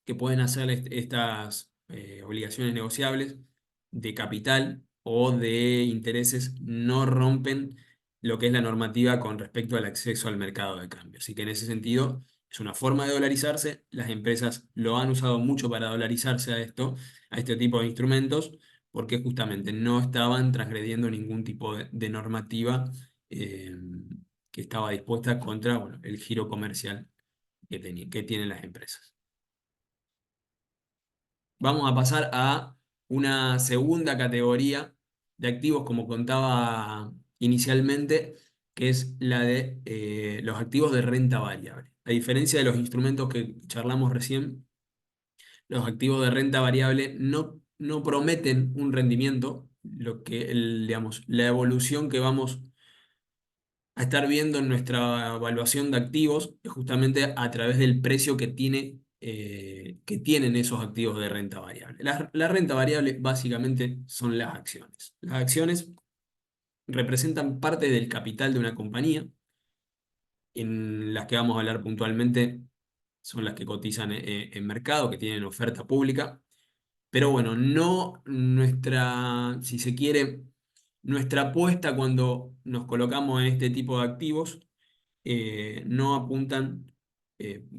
que pueden hacer estas obligaciones negociables de capital o de intereses no rompen lo que es la normativa con respecto al acceso al mercado de cambio. Así que en ese sentido es una forma de dolarizarse. Las empresas lo han usado mucho para dolarizarse a este tipo de instrumentos, porque justamente no estaban transgrediendo ningún tipo de normativa eh, que estaba dispuesta contra, bueno, el giro comercial que tienen las empresas. Vamos a pasar a una segunda categoría de activos, como contaba inicialmente, que es la de los activos de renta variable. A diferencia de los instrumentos que charlamos recién, los activos de renta variable no prometen un rendimiento, digamos, la evolución que vamos a estar viendo en nuestra evaluación de activos es justamente a través del precio que tienen esos activos de renta variable. La renta variable básicamente son las acciones. Las acciones representan parte del capital de una compañía, en las que vamos a hablar puntualmente son las que cotizan en mercado, que tienen oferta pública, pero bueno, no si se quiere, Nuestra apuesta cuando nos colocamos en este tipo de activos no apuntan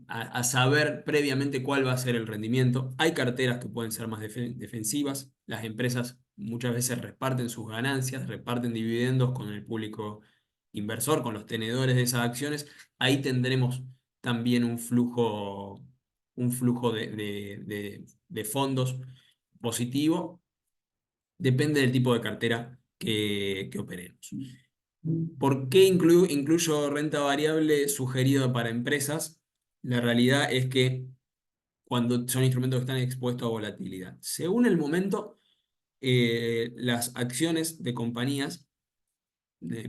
a saber previamente cuál va a ser el rendimiento. Hay carteras que pueden ser más defensivas. Las empresas muchas veces reparten sus ganancias, reparten dividendos con el público inversor, con los tenedores de esas acciones. Ahí tendremos también un flujo de fondos positivo. Depende del tipo de cartera que operemos. ¿Por qué incluyo renta variable sugerida para empresas? La realidad es que cuando son instrumentos que están expuestos a volatilidad. Según el momento, las acciones de compañías,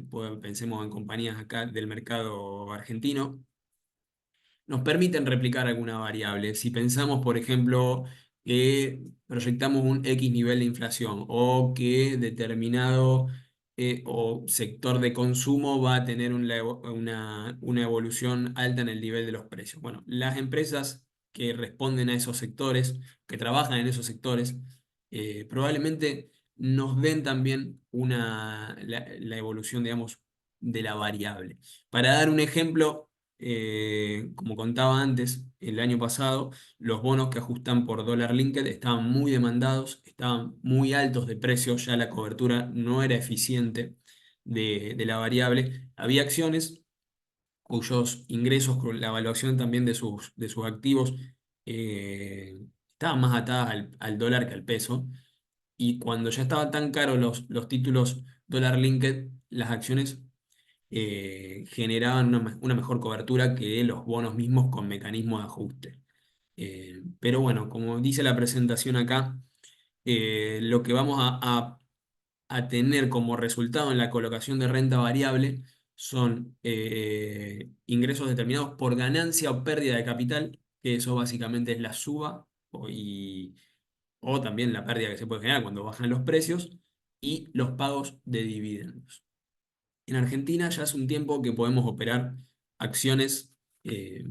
pues, pensemos en compañías acá del mercado argentino, nos permiten replicar alguna variable. Si pensamos, por ejemplo, que proyectamos un X nivel de inflación o que determinado o sector de consumo va a tener una evolución alta en el nivel de los precios. Bueno, las empresas que responden a esos sectores, que trabajan en esos sectores, probablemente nos den también la evolución, digamos, de la variable. Para dar un ejemplo, como contaba antes, el año pasado, los bonos que ajustan por dólar linked estaban muy demandados, estaban muy altos de precio, ya la cobertura no era eficiente de la variable. Había acciones cuyos ingresos, con la evaluación también de sus activos, estaban más atadas al dólar que al peso. Y cuando ya estaban tan caros los títulos dólar linked, las acciones generaban una mejor cobertura que los bonos mismos con mecanismos de ajuste. Pero bueno, como dice la presentación acá, lo que vamos a tener como resultado en la colocación de renta variable son ingresos determinados por ganancia o pérdida de capital, que eso básicamente es la suba o también la pérdida que se puede generar cuando bajan los precios, y los pagos de dividendos. En Argentina ya hace un tiempo que podemos operar acciones eh,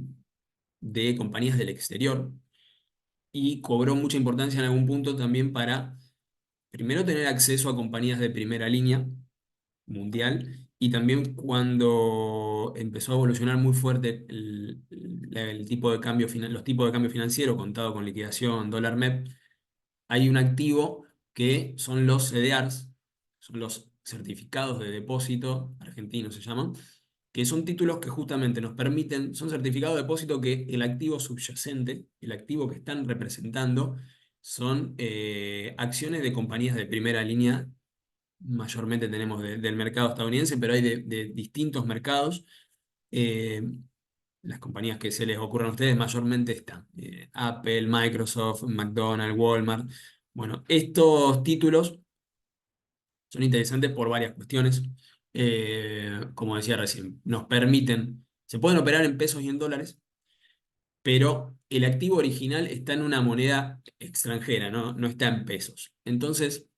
de compañías del exterior, y cobró mucha importancia en algún punto también para, primero, tener acceso a compañías de primera línea mundial, y también cuando empezó a evolucionar muy fuerte el tipo de cambio, los tipos de cambio financiero contado con liquidación, dólar MEP. Hay un activo que son los CDRs, son los certificados de depósito argentinos se llaman, que son títulos que justamente nos permiten, son certificados de depósito que el activo subyacente, el activo que están representando, son acciones de compañías de primera línea. Mayormente tenemos del mercado estadounidense, pero hay de distintos mercados. Eh, las compañías que se les ocurran a ustedes mayormente están Apple, Microsoft, McDonald's, Walmart. Bueno, estos títulos son interesantes por varias cuestiones. Como decía recién, nos permiten, se pueden operar en pesos y en dólares, pero el activo original está en una moneda extranjera, no está en pesos. Entonces,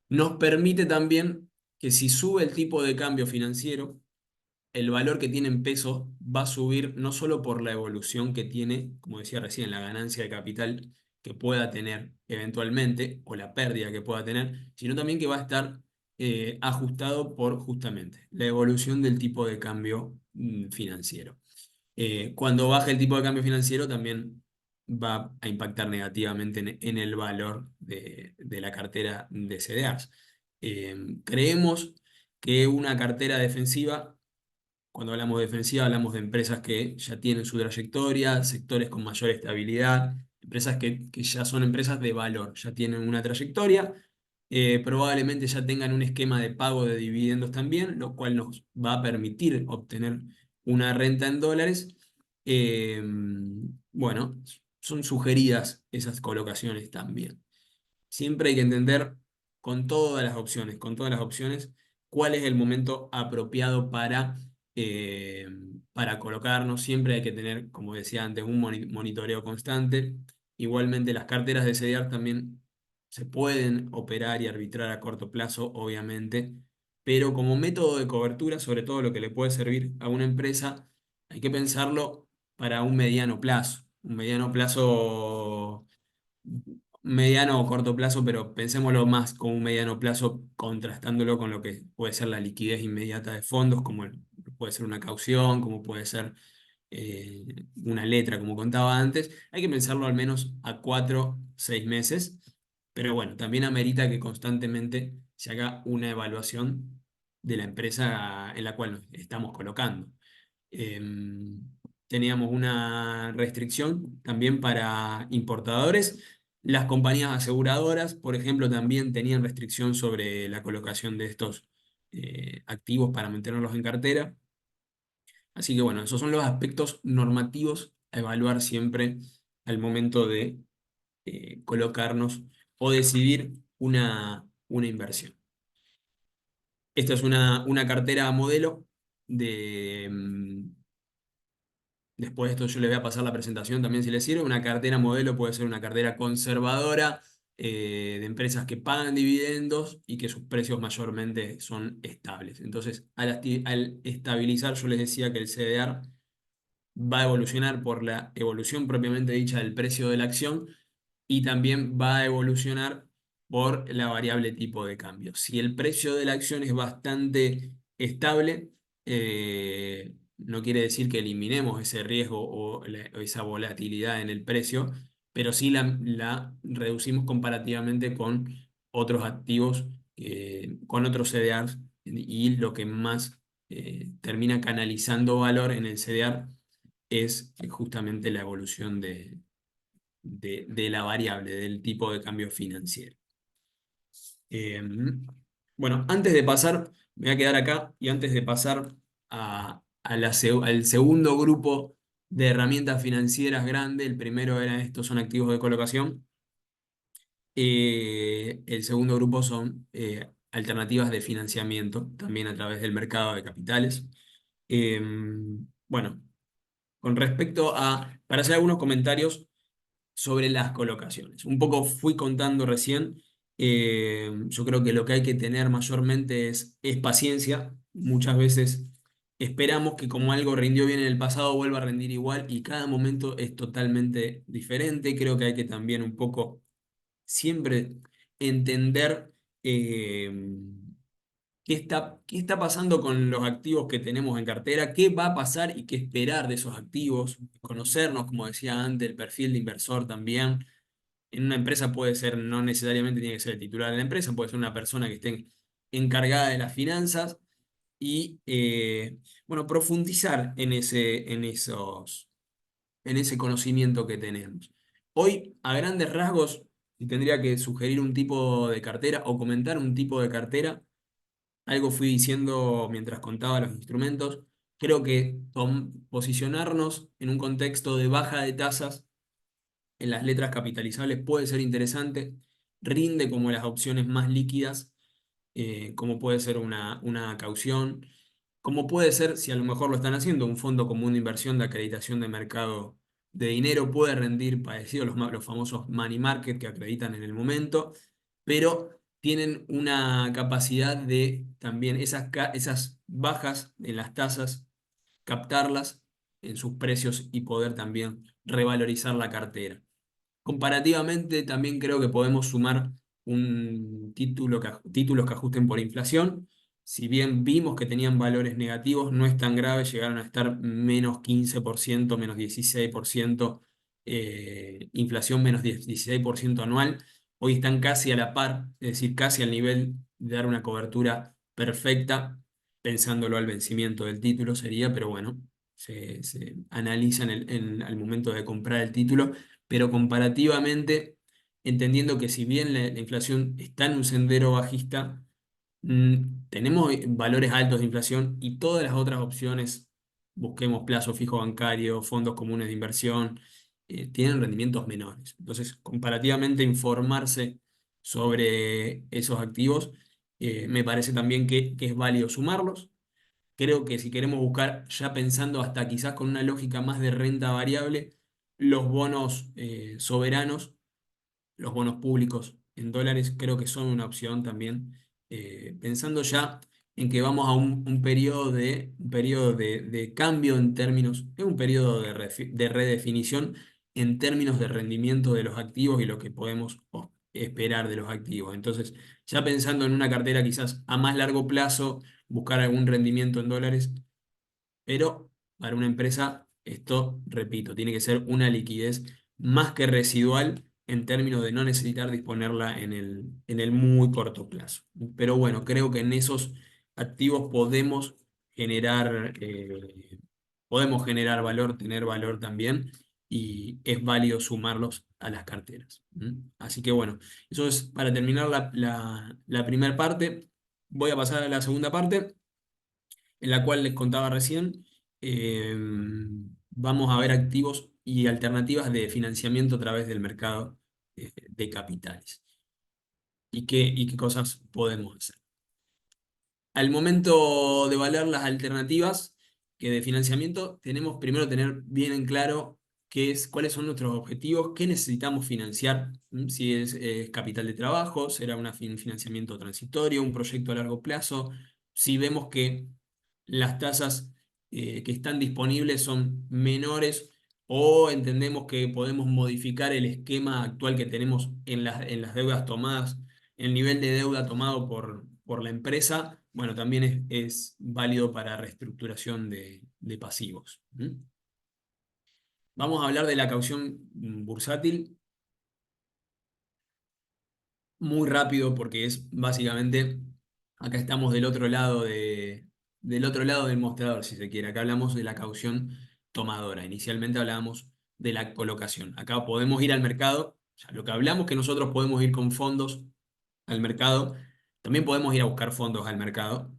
nos permite también que si sube el tipo de cambio financiero, el valor que tiene en pesos va a subir no solo por la evolución que tiene, como decía recién, la ganancia de capital que pueda tener eventualmente o la pérdida que pueda tener, sino también que va a estar ajustado por justamente la evolución del tipo de cambio financiero. Cuando baje el tipo de cambio financiero también va a impactar negativamente en el valor de la cartera de CDRs. Creemos que una cartera defensiva, cuando hablamos de defensiva, hablamos de empresas que ya tienen su trayectoria, sectores con mayor estabilidad, empresas que ya son empresas de valor, ya tienen una trayectoria, probablemente ya tengan un esquema de pago de dividendos también, lo cual nos va a permitir obtener una renta en dólares. Eh, bueno, son sugeridas esas colocaciones también. Siempre hay que entender con todas las opciones, cuál es el momento apropiado para colocarnos. Siempre hay que tener, como decía antes, un monitoreo constante. Igualmente, las carteras de CDR también se pueden operar y arbitrar a corto plazo, obviamente, pero como método de cobertura, sobre todo lo que le puede servir a una empresa, hay que pensarlo para un mediano plazo. Un mediano plazo mediano o corto plazo, pero pensémoslo más como un mediano plazo, contrastándolo con lo que puede ser la liquidez inmediata de fondos, como puede ser una caución, como puede ser una letra, como contaba antes. Hay que pensarlo al menos a 4, 6 meses, pero bueno, también amerita que constantemente se haga una evaluación de la empresa en la cual nos estamos colocando. Em, Teníamos una restricción también para importadores. Las compañías aseguradoras, por ejemplo, también tenían restricción sobre la colocación de estos activos para mantenerlos en cartera. Así que bueno, esos son los aspectos normativos a evaluar siempre al momento de colocarnos o decidir una inversión. Esta es una cartera modelo de, después de esto yo le voy a pasar la presentación también si le sirve. Una cartera modelo puede ser una cartera conservadora de empresas que pagan dividendos y que sus precios mayormente son estables. Entonces, al estabilizar, yo les decía que el CDR va a evolucionar por la evolución propiamente dicha del precio de la acción y también va a evolucionar por la variable tipo de cambio. Si el precio de la acción es bastante estable, no quiere decir que eliminemos ese riesgo o esa volatilidad en el precio, pero sí la reducimos comparativamente con otros activos, con otros CDRs, y lo que más termina canalizando valor en el CDR es justamente la evolución de la variable, del tipo de cambio financiero. Eh, bueno, antes de pasar, me voy a quedar acá y antes de pasar al segundo grupo de herramientas financieras grande, el primero era estos son activos de colocación, el segundo grupo son alternativas de financiamiento, también a través del mercado de capitales. Eh, bueno, con respecto para hacer algunos comentarios sobre las colocaciones. Un poco fui contando recién, yo creo que lo que hay que tener mayormente es paciencia. Muchas veces esperamos que como algo rindió bien en el pasado vuelva a rendir igual y cada momento es totalmente diferente. Creo que hay que también un poco siempre entender eh, qué está pasando con los activos que tenemos en cartera, qué va a pasar y qué esperar de esos activos, conocernos, como decía antes, el perfil de inversor también. En una empresa puede ser, no necesariamente tiene que ser el titular de la empresa, puede ser una persona que esté encargada de las finanzas y, bueno, profundizar en ese conocimiento que tenemos. Hoy, a grandes rasgos, si tendría que sugerir un tipo de cartera o comentar un tipo de cartera, algo fui diciendo mientras contaba los instrumentos. Creo que posicionarnos en un contexto de baja de tasas en las letras capitalizables puede ser interesante. Rinde como las opciones más líquidas, como puede ser una caución, como puede ser, si a lo mejor lo están haciendo, un fondo común de inversión de acreditación de mercado de dinero puede rendir parecido a los famosos money market que acreditan en el momento, pero tienen una capacidad de también esas bajas en las tasas, captarlas en sus precios y poder también revalorizar la cartera. Comparativamente, también creo que podemos sumar títulos que ajusten por inflación. Si bien vimos que tenían valores negativos, no es tan grave, llegaron a estar -15%, -16%, inflación -16% anual. Hoy están casi a la par, es decir, casi al nivel de dar una cobertura perfecta, pensándolo al vencimiento del título sería, pero bueno, se analiza al momento de comprar el título, pero comparativamente, entendiendo que si bien la inflación está en un sendero bajista, tenemos valores altos de inflación y todas las otras opciones, busquemos plazo fijo bancario, fondos comunes de inversión, tienen rendimientos menores. Entonces, comparativamente, informarse sobre esos activos, me parece también que es válido sumarlos. Creo que si queremos buscar, ya pensando hasta quizás con una lógica más de renta variable, los bonos soberanos, los bonos públicos en dólares, creo que son una opción también. Pensando ya en que vamos a un periodo de cambio en términos, es un periodo de redefinición en términos de rendimiento de los activos y lo que podemos esperar de los activos. Entonces, ya pensando en una cartera quizás a más largo plazo, buscar algún rendimiento en dólares, pero para una empresa, esto, repito, tiene que ser una liquidez más que residual en términos de no necesitar disponerla en el muy corto plazo. Pero bueno, creo que en esos activos podemos generar valor, tener valor también, y es válido sumarlos a las carteras. Así que bueno, eso es para terminar la primera parte. Voy a pasar a la segunda parte en la cual les contaba recién. eh, Vamos a ver activos y alternativas de financiamiento a través del mercado de capitales. Y qué cosas podemos hacer. Al momento de evaluar las alternativas que de financiamiento, tenemos primero tener bien en claro cuáles son nuestros objetivos, qué necesitamos financiar, si es capital de trabajo, será un financiamiento transitorio, un proyecto a largo plazo, si vemos que las tasas que están disponibles son menores o entendemos que podemos modificar el esquema actual que tenemos en las deudas tomadas, el nivel de deuda tomado por la empresa, bueno, también es válido para reestructuración de pasivos. Vamos a hablar de la caución bursátil muy rápido porque es básicamente, acá estamos del otro lado del mostrador, si se quiere. Acá hablamos de la caución tomadora. Inicialmente hablábamos de la colocación. Acá podemos ir al mercado. O sea, lo que hablamos que nosotros podemos ir con fondos al mercado, también podemos ir a buscar fondos al mercado.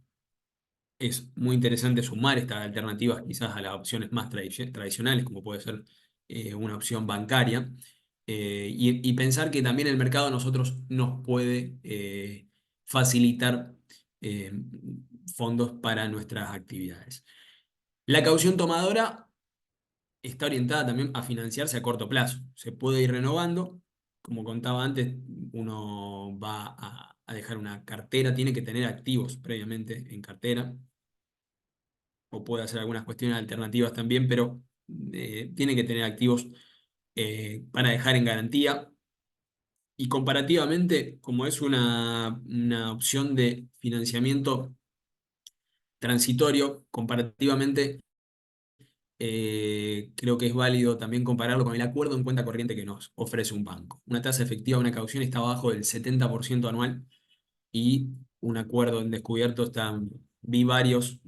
Es muy interesante sumar estas alternativas quizás a las opciones más tradicionales, como puede ser una opción bancaria, y pensar que también el mercado a nosotros nos puede facilitar eh, fondos para nuestras actividades. La caución tomadora está orientada también a financiarse a corto plazo. Se puede ir renovando. Como contaba antes, uno va a dejar una cartera, tiene que tener activos previamente en cartera, o puede hacer algunas cuestiones alternativas también, pero tiene que tener activos para dejar en garantía. Y comparativamente, como es una opción de financiamiento transitorio, comparativamente creo que es válido también compararlo con el acuerdo en cuenta corriente que nos ofrece un banco. Una tasa efectiva de una caución está abajo del 70% anual y un acuerdo en descubierto está, vi varios,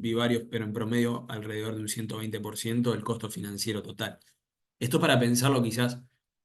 pero en promedio alrededor de un 120% del costo financiero total. Esto para pensarlo quizás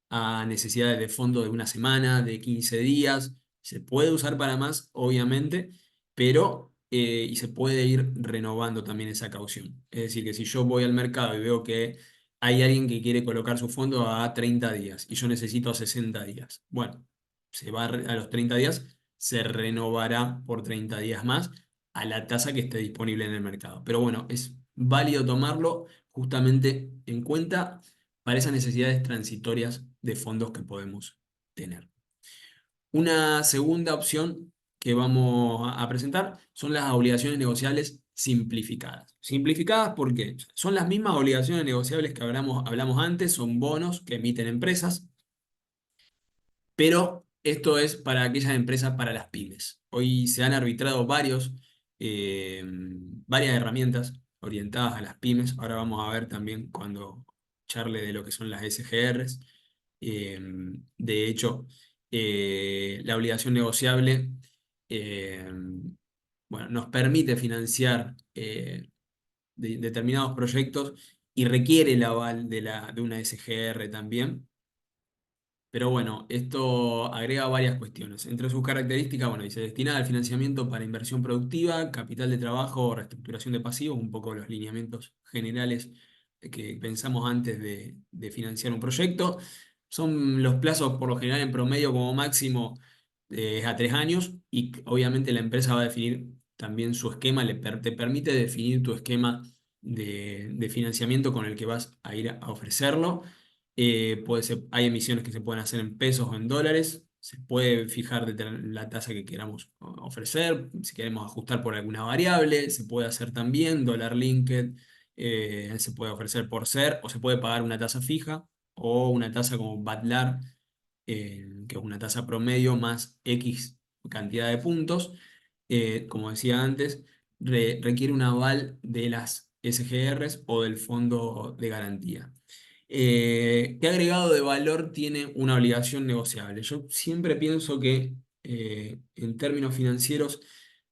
a necesidades de fondo de una semana, de 15 días. Se puede usar para más, obviamente, pero y se puede ir renovando también esa caución. Es decir, que si yo voy al mercado y veo que hay alguien que quiere colocar su fondo a 30 días y yo necesito a 60 días, bueno, se va a los 30 días, se renovará por 30 días más a la tasa que esté disponible en el mercado. Pero bueno, es válido tomarlo justamente en cuenta para esas necesidades transitorias de fondos que podemos tener. Una segunda opción que vamos a presentar son las obligaciones negociables simplificadas. Simplificadas porque son las mismas obligaciones negociables que hablamos antes, son bonos que emiten empresas, pero esto es para aquellas empresas, para las pymes. Hoy se han arbitrado varias herramientas orientadas a las pymes. Ahora vamos a ver también cuando charle de lo que son las SGRs. Eh, de hecho, la obligación negociable eh, bueno, nos permite financiar determinados proyectos y requiere el aval de una SGR también. Pero bueno, esto agrega varias cuestiones. Entre sus características, bueno, dice destinada al financiamiento para inversión productiva, capital de trabajo o reestructuración de pasivos, un poco los lineamientos generales que pensamos antes de financiar un proyecto. Son los plazos por lo general en promedio como máximo a 3 años y obviamente la empresa va a definir también su esquema, te permite definir tu esquema de financiamiento con el que vas a ir a ofrecerlo. Hay emisiones que se pueden hacer en pesos o en dólares. Se puede fijar la tasa que queramos ofrecer. Si queremos ajustar por alguna variable, se puede hacer también dólar linked. Se puede ofrecer por ser o se puede pagar una tasa fija o una tasa como BATLAR, que es una tasa promedio más X cantidad de puntos. Como decía antes, requiere un aval de las SGRs o del fondo de garantía. ¿Qué agregado de valor tiene una obligación negociable? Yo siempre pienso que en términos financieros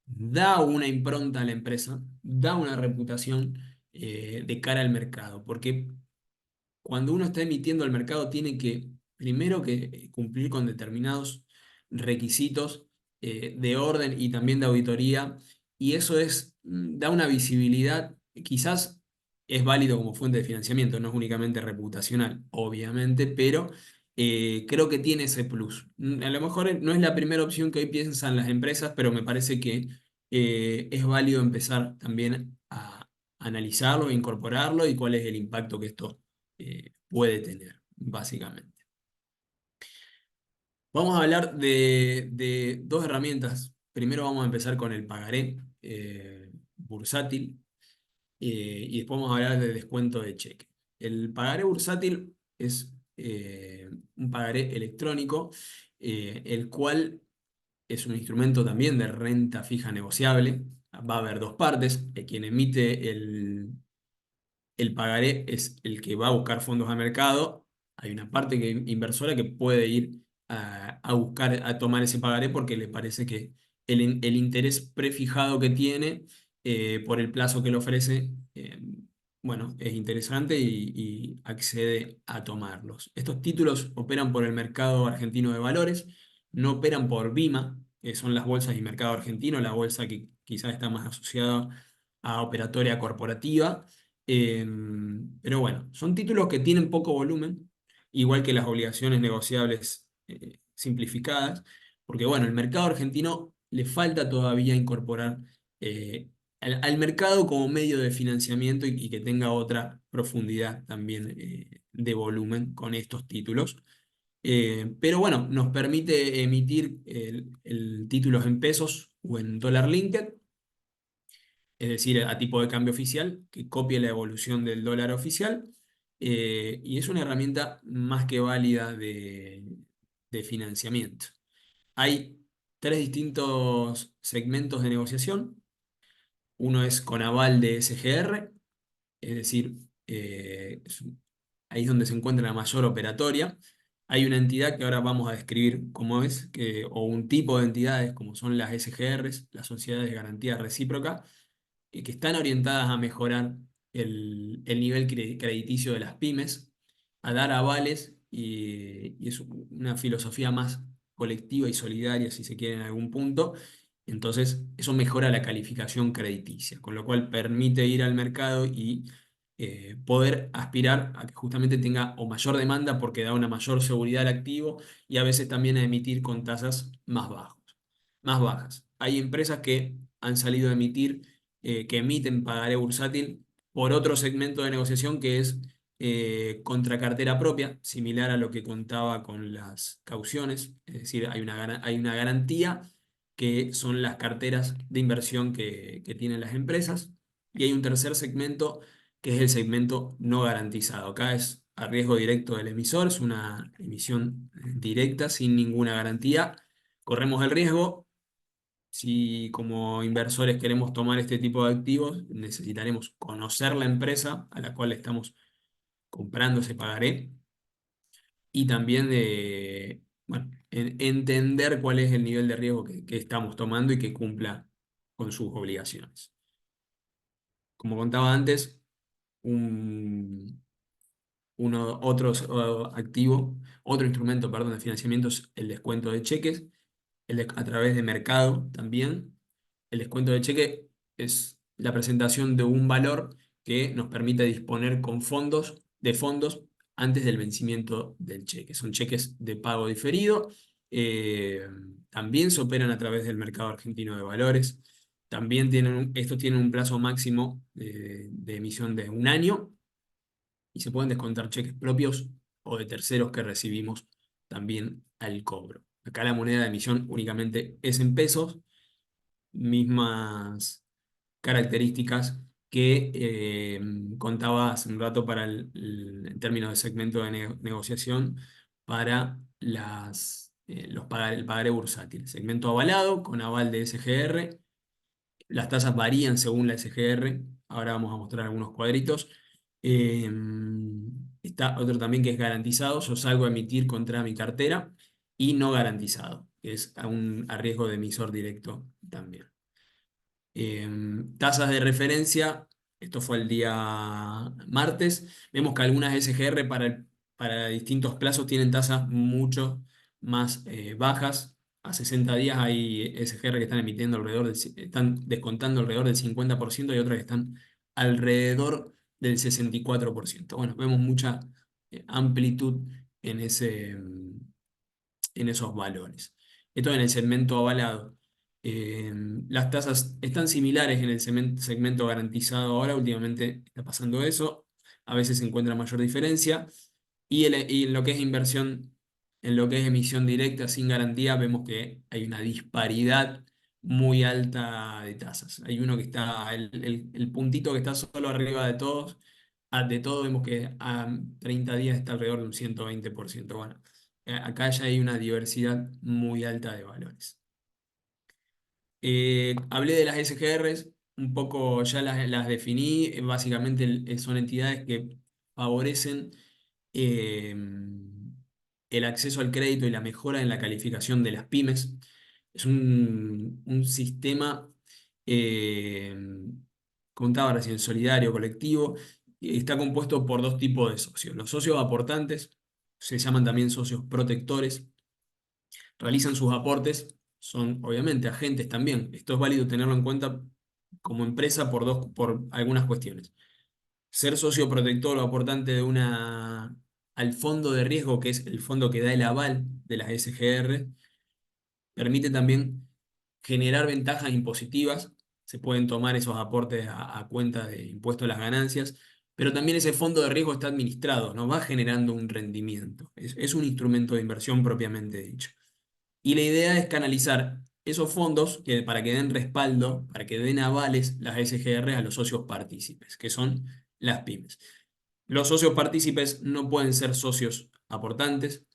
da una impronta a la empresa, da una reputación de cara al mercado, porque cuando uno está emitiendo al mercado tiene que, primero que cumplir con determinados requisitos de orden y también de auditoría, y eso da una visibilidad, quizás es válido como fuente de financiamiento, no es únicamente reputacional, obviamente, pero creo que tiene ese plus. A lo mejor no es la primera opción que hoy piensan las empresas, pero me parece que es válido empezar también a analizarlo, incorporarlo y cuál es el impacto que esto puede tener, básicamente. Vamos a hablar de dos herramientas. Primero vamos a empezar con el pagaré bursátil y después vamos a hablar de descuento de cheque. El pagaré bursátil es un pagaré electrónico, el cual es un instrumento también de renta fija negociable. Va a haber dos partes. Quien emite el pagaré es el que va a buscar fondos al mercado. Hay una parte inversora que puede ir a buscar, a tomar ese pagaré porque le parece que el interés prefijado que tiene por el plazo que le ofrece, bueno, es interesante y accede a tomarlos. Estos títulos operan por el mercado argentino de valores, no operan por BIMA, que son las bolsas y mercado argentino, la bolsa que quizás está más asociada a operatoria corporativa. Pero bueno, son títulos que tienen poco volumen, igual que las obligaciones negociables simplificadas, porque bueno, el mercado argentino le falta todavía incorporar eh, al mercado como medio de financiamiento y que tenga otra profundidad también de volumen con estos títulos. Pero bueno, nos permite emitir títulos en pesos o en dólar linked, es decir, a tipo de cambio oficial, que copie la evolución del dólar oficial, y es una herramienta más que válida de financiamiento. Hay tres distintos segmentos de negociación. Uno es con aval de SGR, es decir, ahí es donde se encuentra la mayor operatoria. Hay una entidad que ahora vamos a describir cómo es, o un tipo de entidades como son las SGRs, las sociedades de garantía recíproca, que están orientadas a mejorar el nivel crediticio de las pymes, a dar avales y es una filosofía más colectiva y solidaria, si se quiere, en algún punto. Entonces, eso mejora la calificación crediticia, con lo cual permite ir al mercado y poder aspirar a que justamente tenga o mayor demanda porque da una mayor seguridad al activo y a veces también a emitir con tasas más bajas. Hay empresas que han salido a emitir que emiten pagaré bursátil por otro segmento de negociación que es contra cartera propia, similar a lo que contaba con las cauciones, es decir, hay una garantía que son las carteras de inversión que tienen las empresas, y hay un tercer segmento que es el segmento no garantizado. Acá es a riesgo directo del emisor, es una emisión directa sin ninguna garantía. Corremos el riesgo, si como inversores queremos tomar este tipo de activos, necesitaremos conocer la empresa a la cual estamos comprando ese pagaré y también bueno, entender cuál es el nivel de riesgo que estamos tomando y que cumpla con sus obligaciones. Como contaba antes, un, otro instrumento, perdón, de financiamiento es el descuento de cheques, a través de mercado también. El descuento de cheque es la presentación de un valor que nos permite disponer de fondos antes del vencimiento del cheque. Son cheques de pago diferido. eh, También se operan a través del mercado argentino de valores. También estos tienen un plazo máximo de emisión de un año y se pueden descontar cheques propios o de terceros que recibimos también al cobro. Acá la moneda de emisión únicamente es en pesos, mismas características que contaba hace un rato para en términos de segmento de negociación para el pagaré bursátil. Segmento avalado con aval de SGR. Las tasas varían según la SGR. Ahora vamos a mostrar algunos cuadritos. Eh, Está otro también que es garantizado. Yo salgo a emitir contra mi cartera y no garantizado, que es a riesgo de emisor directo también. Tasas de referencia, esto fue el día martes. Vemos que algunas SGR para distintos plazos tienen tasas mucho más bajas. A 60 días hay SGR que están emitiendo están descontando alrededor del 50% y otras que están alrededor del 64%. Bueno, vemos mucha amplitud en en esos valores. Esto en el segmento avalado. Las tasas están similares en el segmento garantizado ahora, últimamente está pasando eso, a veces se encuentra mayor diferencia, y en lo que es inversión, en lo que es emisión directa sin garantía, vemos que hay una disparidad muy alta de tasas. Hay uno que está, el puntito que está solo arriba de todos, de todo vemos que a 30 días está alrededor de un 120%. Bueno, acá ya hay una diversidad muy alta de valores. Hablé de las SGRs, un poco ya las definí, básicamente son entidades que favorecen eh, el acceso al crédito y la mejora en la calificación de las pymes. Es un sistema, eh, contaba recién, solidario, colectivo, y está compuesto por dos tipos de socios. Los socios aportantes, se llaman también socios protectores, realizan sus aportes, son obviamente agentes también. Esto es válido tenerlo en cuenta como empresa por algunas cuestiones. Ser socio protector o aportante al fondo de riesgo, que es el fondo que da el aval de las SGR, permite también generar ventajas impositivas. Se pueden tomar esos aportes a cuenta de impuesto a las ganancias, pero también ese fondo de riesgo está administrado, ¿no? Va generando un rendimiento. Es un instrumento de inversión propiamente dicho. Y la idea es canalizar esos fondos para que den respaldo, para que den avales las SGR a los socios partícipes, que son las pymes. Los socios partícipes no pueden ser socios aportantes.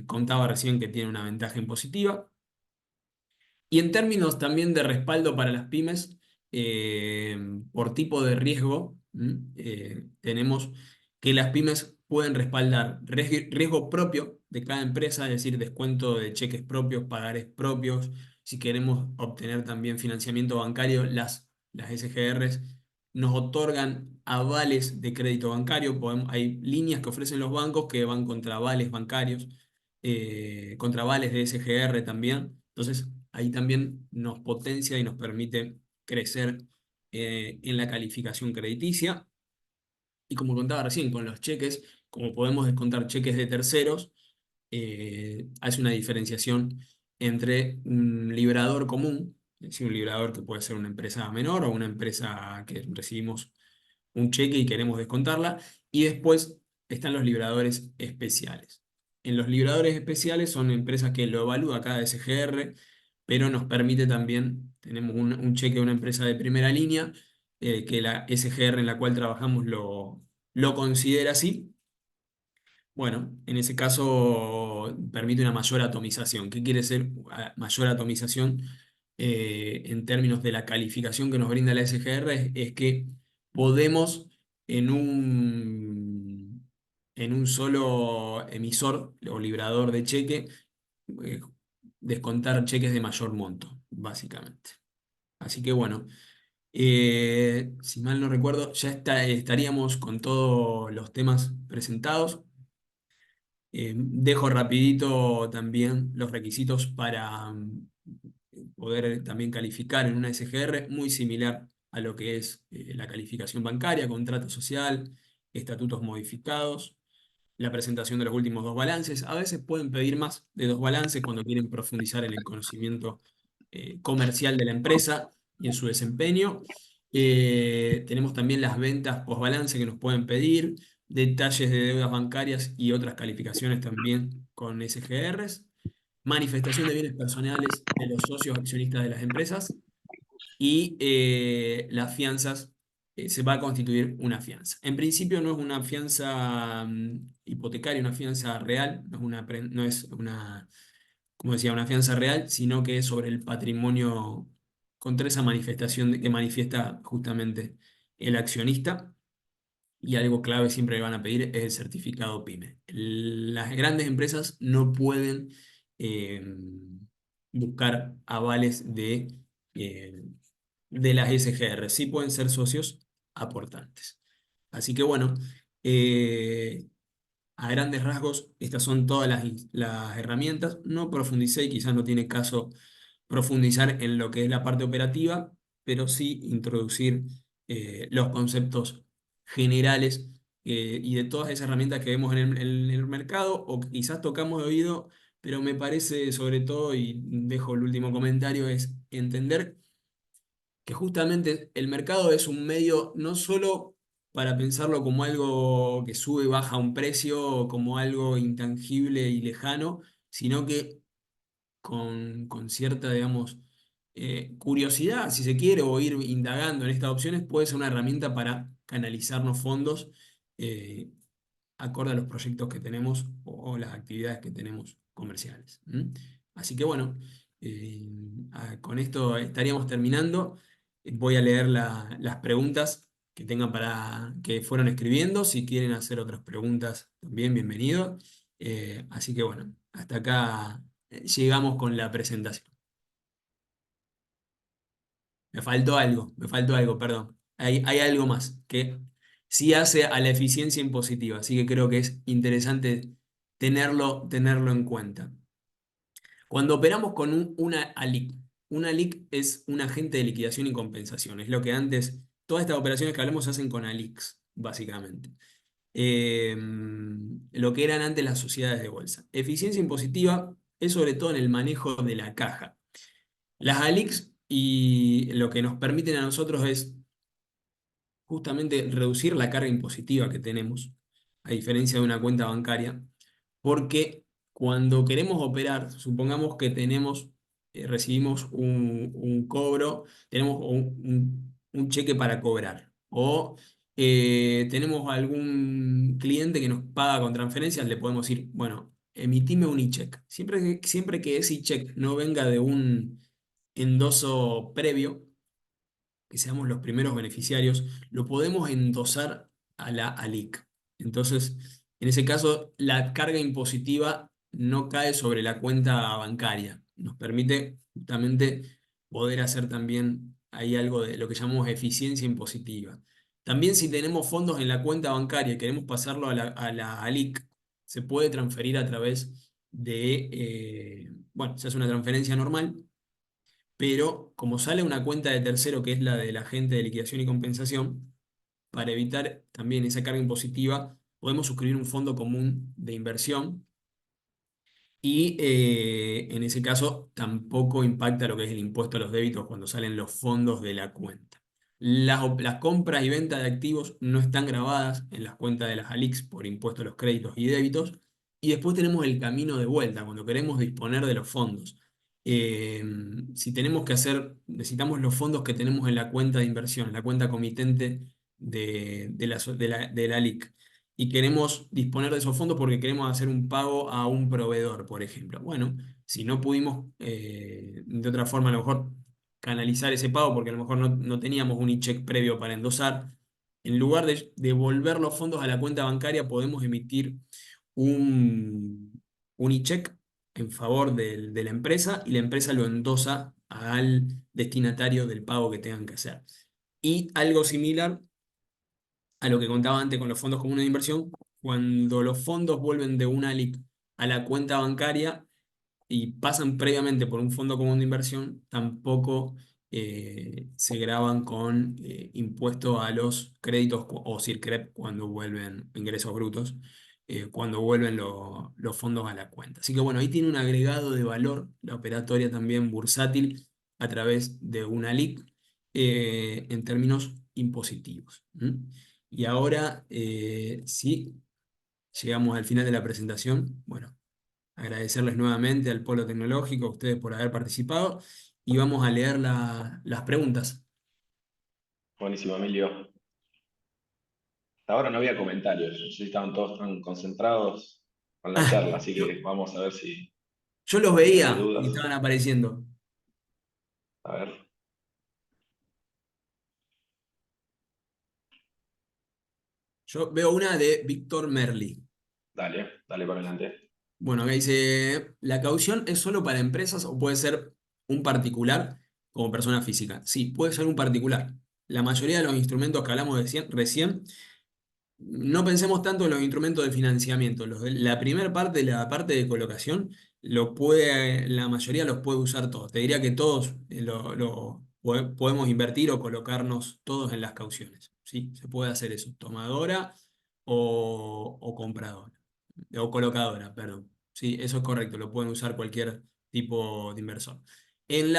Contaba recién que tiene una ventaja impositiva. Y en términos también de respaldo para las pymes, eh, por tipo de riesgo, tenemos que las pymes pueden respaldar riesgo propio de cada empresa, es decir, descuento de cheques propios, pagares propios. Si queremos obtener también financiamiento bancario, las SGRs nos otorgan avales de crédito bancario. Hay líneas que ofrecen los bancos que van contra avales bancarios, contra avales de SGR también. Entonces, ahí también nos potencia y nos permite crecer en la calificación crediticia. Y como contaba recién, con los cheques, como podemos descontar cheques de terceros, hace una diferenciación entre un librador común, es decir, un librador que puede ser una empresa menor o una empresa que recibimos un cheque y queremos descontarla, y después están los libradores especiales. En los libradores especiales son empresas que lo evalúa cada SGR, pero nos permite también, tenemos un cheque de una empresa de primera línea, que la SGR en la cual trabajamos lo considera así. Bueno, en ese caso permite una mayor atomización. ¿Qué quiere decir mayor atomización? En términos de la calificación que nos brinda la SGR, es que podemos en en un solo emisor o librador de cheque eh, descontar cheques de mayor monto, básicamente. Así que bueno, si mal no recuerdo, ya estaríamos con todos los temas presentados. Dejo rapidito también los requisitos para poder también calificar en una SGR, muy similar a lo que es la calificación bancaria, contrato social, estatutos modificados, la presentación de los últimos dos balances. A veces pueden pedir más de dos balances cuando quieren profundizar en el conocimiento comercial de la empresa y en su desempeño. Tenemos también las ventas post-balance que nos pueden pedir, detalles de deudas bancarias y otras calificaciones también con SGRs, manifestación de bienes personales de los socios accionistas de las empresas y las fianzas se va a constituir una fianza. En principio no es una fianza hipotecaria, una fianza real, no es una, como decía, una fianza real, sino que es sobre el patrimonio contra esa manifestación que manifiesta justamente el accionista. Y algo clave siempre le van a pedir es el certificado PYME. Las grandes empresas no pueden eh, buscar avales eh, de las SGR. Sí pueden ser socios aportantes. Así que bueno, eh, a grandes rasgos, estas son todas las herramientas. No profundicé y quizás no tiene caso profundizar en lo que es la parte operativa, pero sí introducir los conceptos generales y de todas esas herramientas que vemos en el mercado, o quizás tocamos de oído, pero me parece sobre todo, y dejo el último comentario, es entender que justamente el mercado es un medio no solo para pensarlo como algo que sube y baja un precio, o como algo intangible y lejano, sino que con cierta, digamos, curiosidad, si se quiere, o ir indagando en estas opciones, puede ser una herramienta para canalizarnos fondos eh, acorde a los proyectos que tenemos o las actividades que tenemos comerciales. ¿M? Así que bueno, con esto estaríamos terminando. Voy a leer las preguntas que tengan que fueron escribiendo. Si quieren hacer otras preguntas, también bienvenido. Así que bueno, hasta acá llegamos con la presentación. Me faltó algo, perdón. Hay algo más que sí hace a la eficiencia impositiva, así que creo que es interesante tenerlo en cuenta. Cuando operamos con una ALIC es un agente de liquidación y compensación, es lo que antes, todas estas operaciones que hablamos se hacen con ALICs, básicamente. Eh, lo que eran antes las sociedades de bolsa. Eficiencia impositiva es sobre todo en el manejo de la caja. Las ALICs y lo que nos permiten a nosotros es justamente reducir la carga impositiva que tenemos, a diferencia de una cuenta bancaria, porque cuando queremos operar, supongamos que recibimos un cobro, tenemos un cheque para cobrar, o tenemos algún cliente que nos paga con transferencias, le podemos decir, bueno, emitime un e-check. Siempre que ese e-check no venga de un endoso previo, que seamos los primeros beneficiarios, lo podemos endosar a la ALIC. Entonces, en ese caso, la carga impositiva no cae sobre la cuenta bancaria. Nos permite justamente poder hacer también ahí algo de lo que llamamos eficiencia impositiva. También si tenemos fondos en la cuenta bancaria y queremos pasarlo a la ALIC, se puede transferir a través bueno, se hace una transferencia normal, pero como sale una cuenta de tercero que es la del agente de liquidación y compensación, para evitar también esa carga impositiva, podemos suscribir un fondo común de inversión y en ese caso tampoco impacta lo que es el impuesto a los débitos cuando salen los fondos de la cuenta. Las compras y ventas de activos no están grabadas en las cuentas de las ALICs por impuesto a los créditos y débitos. Y después tenemos el camino de vuelta, cuando queremos disponer de los fondos. Eh, si tenemos que necesitamos los fondos que tenemos en la cuenta de inversión, en la cuenta comitente de la ALIC y queremos disponer de esos fondos porque queremos hacer un pago a un proveedor, por ejemplo. Bueno, si no pudimos de otra forma a lo mejor canalizar ese pago porque a lo mejor no teníamos un e-check previo para endosar, en lugar de devolver los fondos a la cuenta bancaria, podemos emitir un e-check en favor de la empresa y la empresa lo endosa al destinatario del pago que tengan que hacer. Y algo similar a lo que contaba antes con los fondos comunes de inversión, cuando los fondos vuelven de una ALIC a la cuenta bancaria y pasan previamente por un fondo común de inversión, tampoco se graban con impuesto a los créditos o CIRCREP cuando vuelven ingresos brutos, cuando vuelven los fondos a la cuenta. Así que bueno, ahí tiene un agregado de valor, la operatoria también bursátil a través de una ALIC en términos impositivos. Y ahora, sí, llegamos al final de la presentación. Bueno, agradecerles nuevamente al Polo Tecnológico, a ustedes por haber participado, y vamos a leer las preguntas. Buenísimo, Emilio. hasta ahora no había comentarios. No sé si estaban todos tan concentrados con la Ah, charla, así yo, que vamos a ver si, yo los si hay veía y dudas. estaban apareciendo. A ver, Yo veo una de Víctor Merli. dale para adelante. Bueno, acá dice, ¿la caución es solo para empresas o puede ser un particular como persona física? Sí, puede ser un particular. La mayoría de los instrumentos que hablamos recién, no pensemos tanto en los instrumentos de financiamiento. La primera parte, la parte de colocación, la mayoría los puede usar todos. Te diría que todos podemos invertir o colocarnos todos en las cauciones. ¿Sí? Se puede hacer eso, tomadora o compradora, o colocadora, perdón. Sí, eso es correcto, lo pueden usar cualquier tipo de inversor. En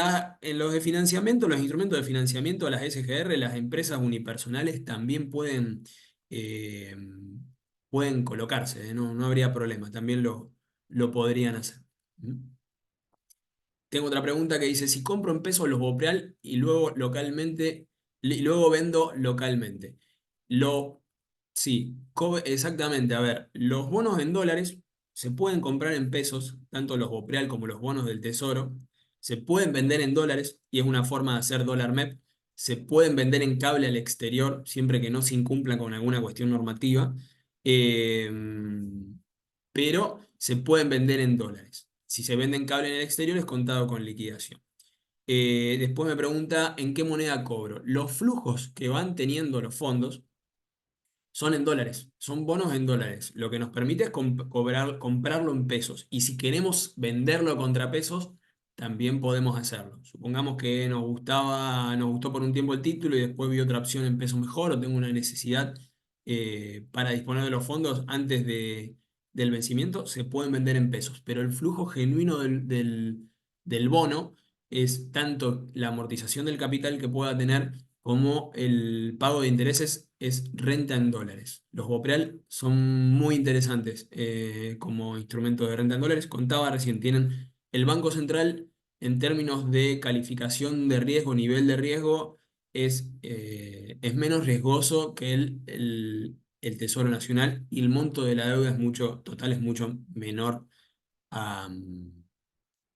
los de financiamiento, los instrumentos de financiamiento, las SGR, las empresas unipersonales también eh, pueden colocarse, ¿eh? No habría problema, también lo podrían hacer. ¿Mm? Tengo otra pregunta que dice, si compro en pesos los Bopreal y luego vendo localmente. Lo, sí, exactamente. A ver, los bonos en dólares se pueden comprar en pesos, tanto los Bopreal como los bonos del Tesoro. Se pueden vender en dólares y es una forma de hacer dólar MEP. Se pueden vender en cable al exterior siempre que no se incumpla con alguna cuestión normativa. Eh, pero se pueden vender en dólares. Si se vende en cable en el exterior es contado con liquidación. Después me pregunta en qué moneda cobro. Los flujos que van teniendo los fondos son en dólares, son bonos en dólares. Lo que nos permite es comprarlo en pesos. Y si queremos venderlo contra pesos, también podemos hacerlo. Supongamos que nos gustó por un tiempo el título y después vi otra opción en pesos mejor o tengo una necesidad para disponer de los fondos del vencimiento, se pueden vender en pesos. Pero el flujo genuino del bono es tanto la amortización del capital que pueda tener como el pago de intereses es renta en dólares. Los Bopreal son muy interesantes como instrumento de renta en dólares. Contaba recién, tienen el Banco Central en términos de calificación de riesgo, nivel de riesgo, es menos riesgoso que el Tesoro Nacional y el monto de la deuda total es mucho menor a,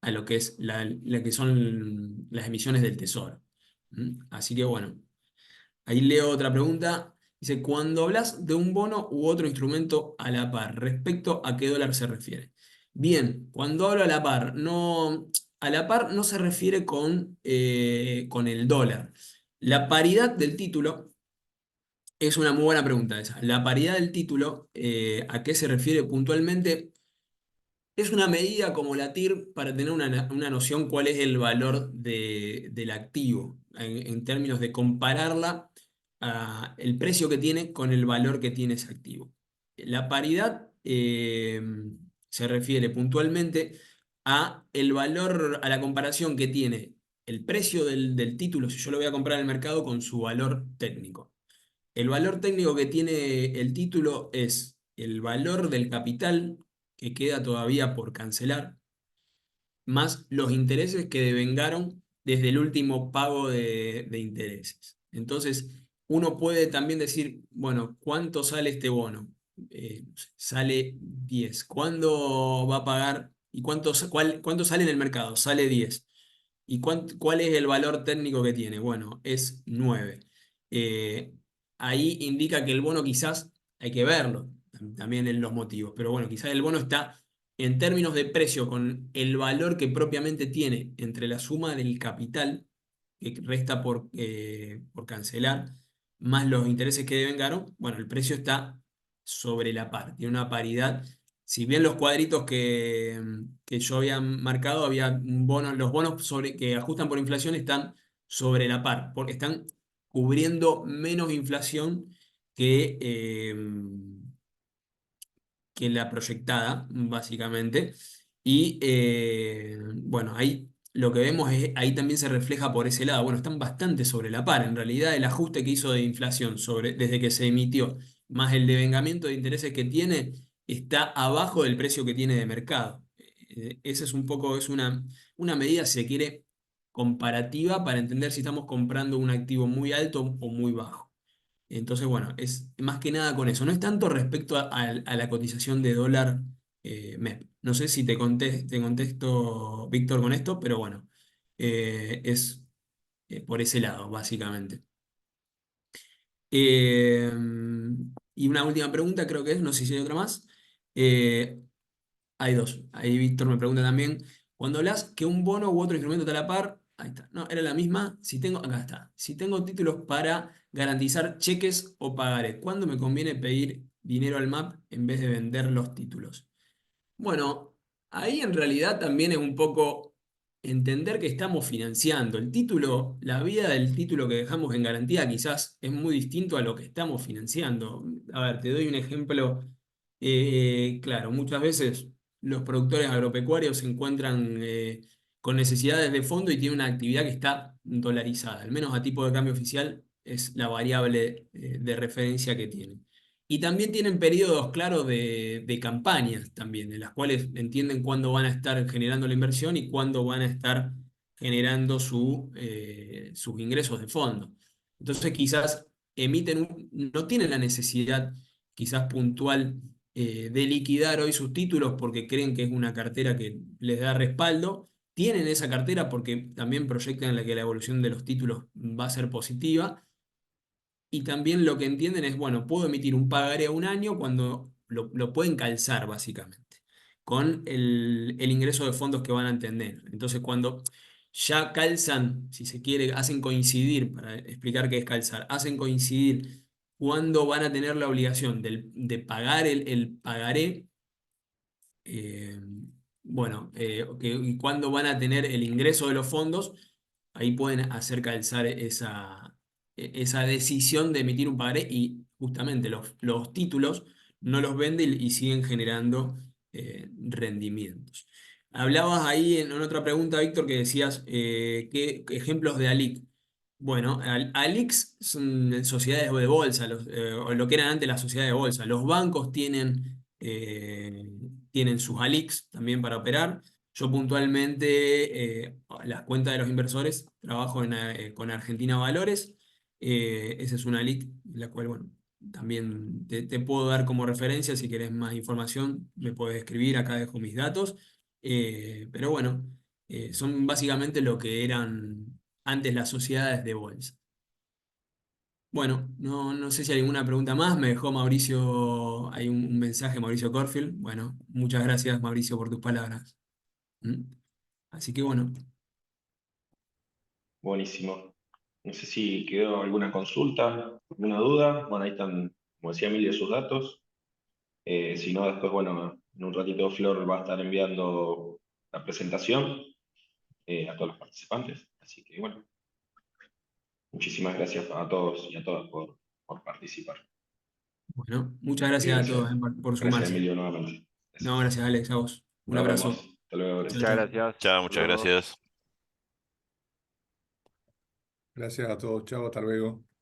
a lo que es la que son las emisiones del Tesoro. ¿Mm? Así que bueno. Ahí leo otra pregunta. Dice, cuando hablas de un bono u otro instrumento a la par, ¿respecto a qué dólar se refiere? Bien, cuando hablo a la par no se refiere con el dólar. La paridad del título es una muy buena pregunta esa. La paridad del título, ¿a qué se refiere puntualmente? Es una medida como la TIR para tener una noción cuál es el valor del activo, en términos de compararla el precio que tiene con el valor que tiene ese activo. La paridad se refiere puntualmente a el valor, a la comparación que tiene el precio del título, si yo lo voy a comprar en el mercado, con su valor técnico. El valor técnico que tiene el título es el valor del capital que queda todavía por cancelar, más los intereses que devengaron desde el último pago de intereses. Entonces, uno puede también decir, bueno, ¿cuánto sale este bono? Sale 10. ¿Cuándo va a pagar? ¿Y cuánto sale en el mercado? Sale 10. ¿Y cuál es el valor técnico que tiene? Bueno, es 9. Eh, Ahí indica que el bono quizás hay que verlo también en los motivos, pero bueno, quizás el bono está en términos de precio con el valor que propiamente tiene entre la suma del capital que resta por cancelar, más los intereses que devengaron, bueno, el precio está sobre la par, tiene una paridad. Si bien los cuadritos que yo había marcado, había los bonos que ajustan por inflación están sobre la par, porque están cubriendo menos inflación que, eh, que la proyectada, básicamente. Y bueno, ahí lo que vemos es, ahí también se refleja por ese lado. Bueno, están bastante sobre la par. En realidad, el ajuste que hizo de inflación desde que se emitió, más el devengamiento de intereses que tiene, está abajo del precio que tiene de mercado. Esa es un poco, es una medida, si se quiere, comparativa para entender si estamos comprando un activo muy alto o muy bajo. Entonces, bueno, es más que nada con eso. No es tanto respecto a la cotización de dólar MEP. No sé si te contesto, Víctor, con esto, pero bueno, es por ese lado, básicamente. Eh, y una última pregunta, creo que es, no sé si hay otra más. Eh, Hay dos. Ahí Víctor me pregunta también, cuando hablas que un bono u otro instrumento está a la par, ahí está. No, era la misma. Si tengo, acá está. Si tengo títulos para garantizar cheques o pagaré, ¿cuándo me conviene pedir dinero al MAP en vez de vender los títulos? Bueno, ahí en realidad también es un poco entender que estamos financiando. El título, la vida del título que dejamos en garantía quizás es muy distinto a lo que estamos financiando. A ver, te doy un ejemplo. Claro, muchas veces los productores agropecuarios se encuentran con necesidades de fondo y tienen una actividad que está dolarizada. Al menos a tipo de cambio oficial es la variable de referencia que tienen. Y también tienen periodos claros de campañas también, en las cuales entienden cuándo van a estar generando la inversión y cuándo van a estar generando sus ingresos de fondo. Entonces quizás no tienen la necesidad quizás puntual de liquidar hoy sus títulos porque creen que es una cartera que les da respaldo. Tienen esa cartera porque también proyectan que la evolución de los títulos va a ser positiva y también lo que entienden es, bueno, puedo emitir un pagaré a un año cuando lo pueden calzar básicamente con el ingreso de fondos que van a tener. Entonces, cuando ya calzan, si se quiere, hacen coincidir, para explicar qué es calzar, hacen coincidir cuándo van a tener la obligación de pagar el pagaré, eh, bueno, y cuándo van a tener el ingreso de los fondos, ahí pueden hacer calzar esa decisión de emitir un pagaré y justamente los títulos no los venden y siguen generando rendimientos. Hablabas ahí en otra pregunta, Víctor, que decías qué ejemplos de ALIC. Bueno, ALICs son sociedades de bolsa, o lo que eran antes las sociedades de bolsa. Los bancos tienen sus ALICs también para operar. Yo puntualmente, las cuentas de los inversores, trabajo con Argentina Valores. Esa es una ALIC, la cual, bueno, también te puedo dar como referencia. Si querés más información, me puedes escribir, acá dejo mis datos. Pero bueno, son básicamente lo que eran antes las sociedades de bolsa. Bueno, no sé si hay alguna pregunta más. Me dejó Mauricio, hay un mensaje, Mauricio Corfield. Bueno, muchas gracias, Mauricio, por tus palabras. ¿Mm? Así que bueno, Buenísimo. No sé si quedó alguna consulta, alguna duda. Bueno, ahí están, como decía Emilio, sus datos. Si no, después, bueno, en un ratito Flor va a estar enviando la presentación a todos los participantes. Así que, bueno, muchísimas gracias a todos y a todas por participar. bueno, muchas Y gracias a todos gracias, por gracias sumarse. Emilio nuevamente. No, Gracias. gracias Alex, a vos. Un Nos vemos. abrazo. Hasta luego. Chao, Gracias. Muchas chao. gracias. Chao, Hasta muchas luego. gracias. Gracias a todos, chao, hasta luego.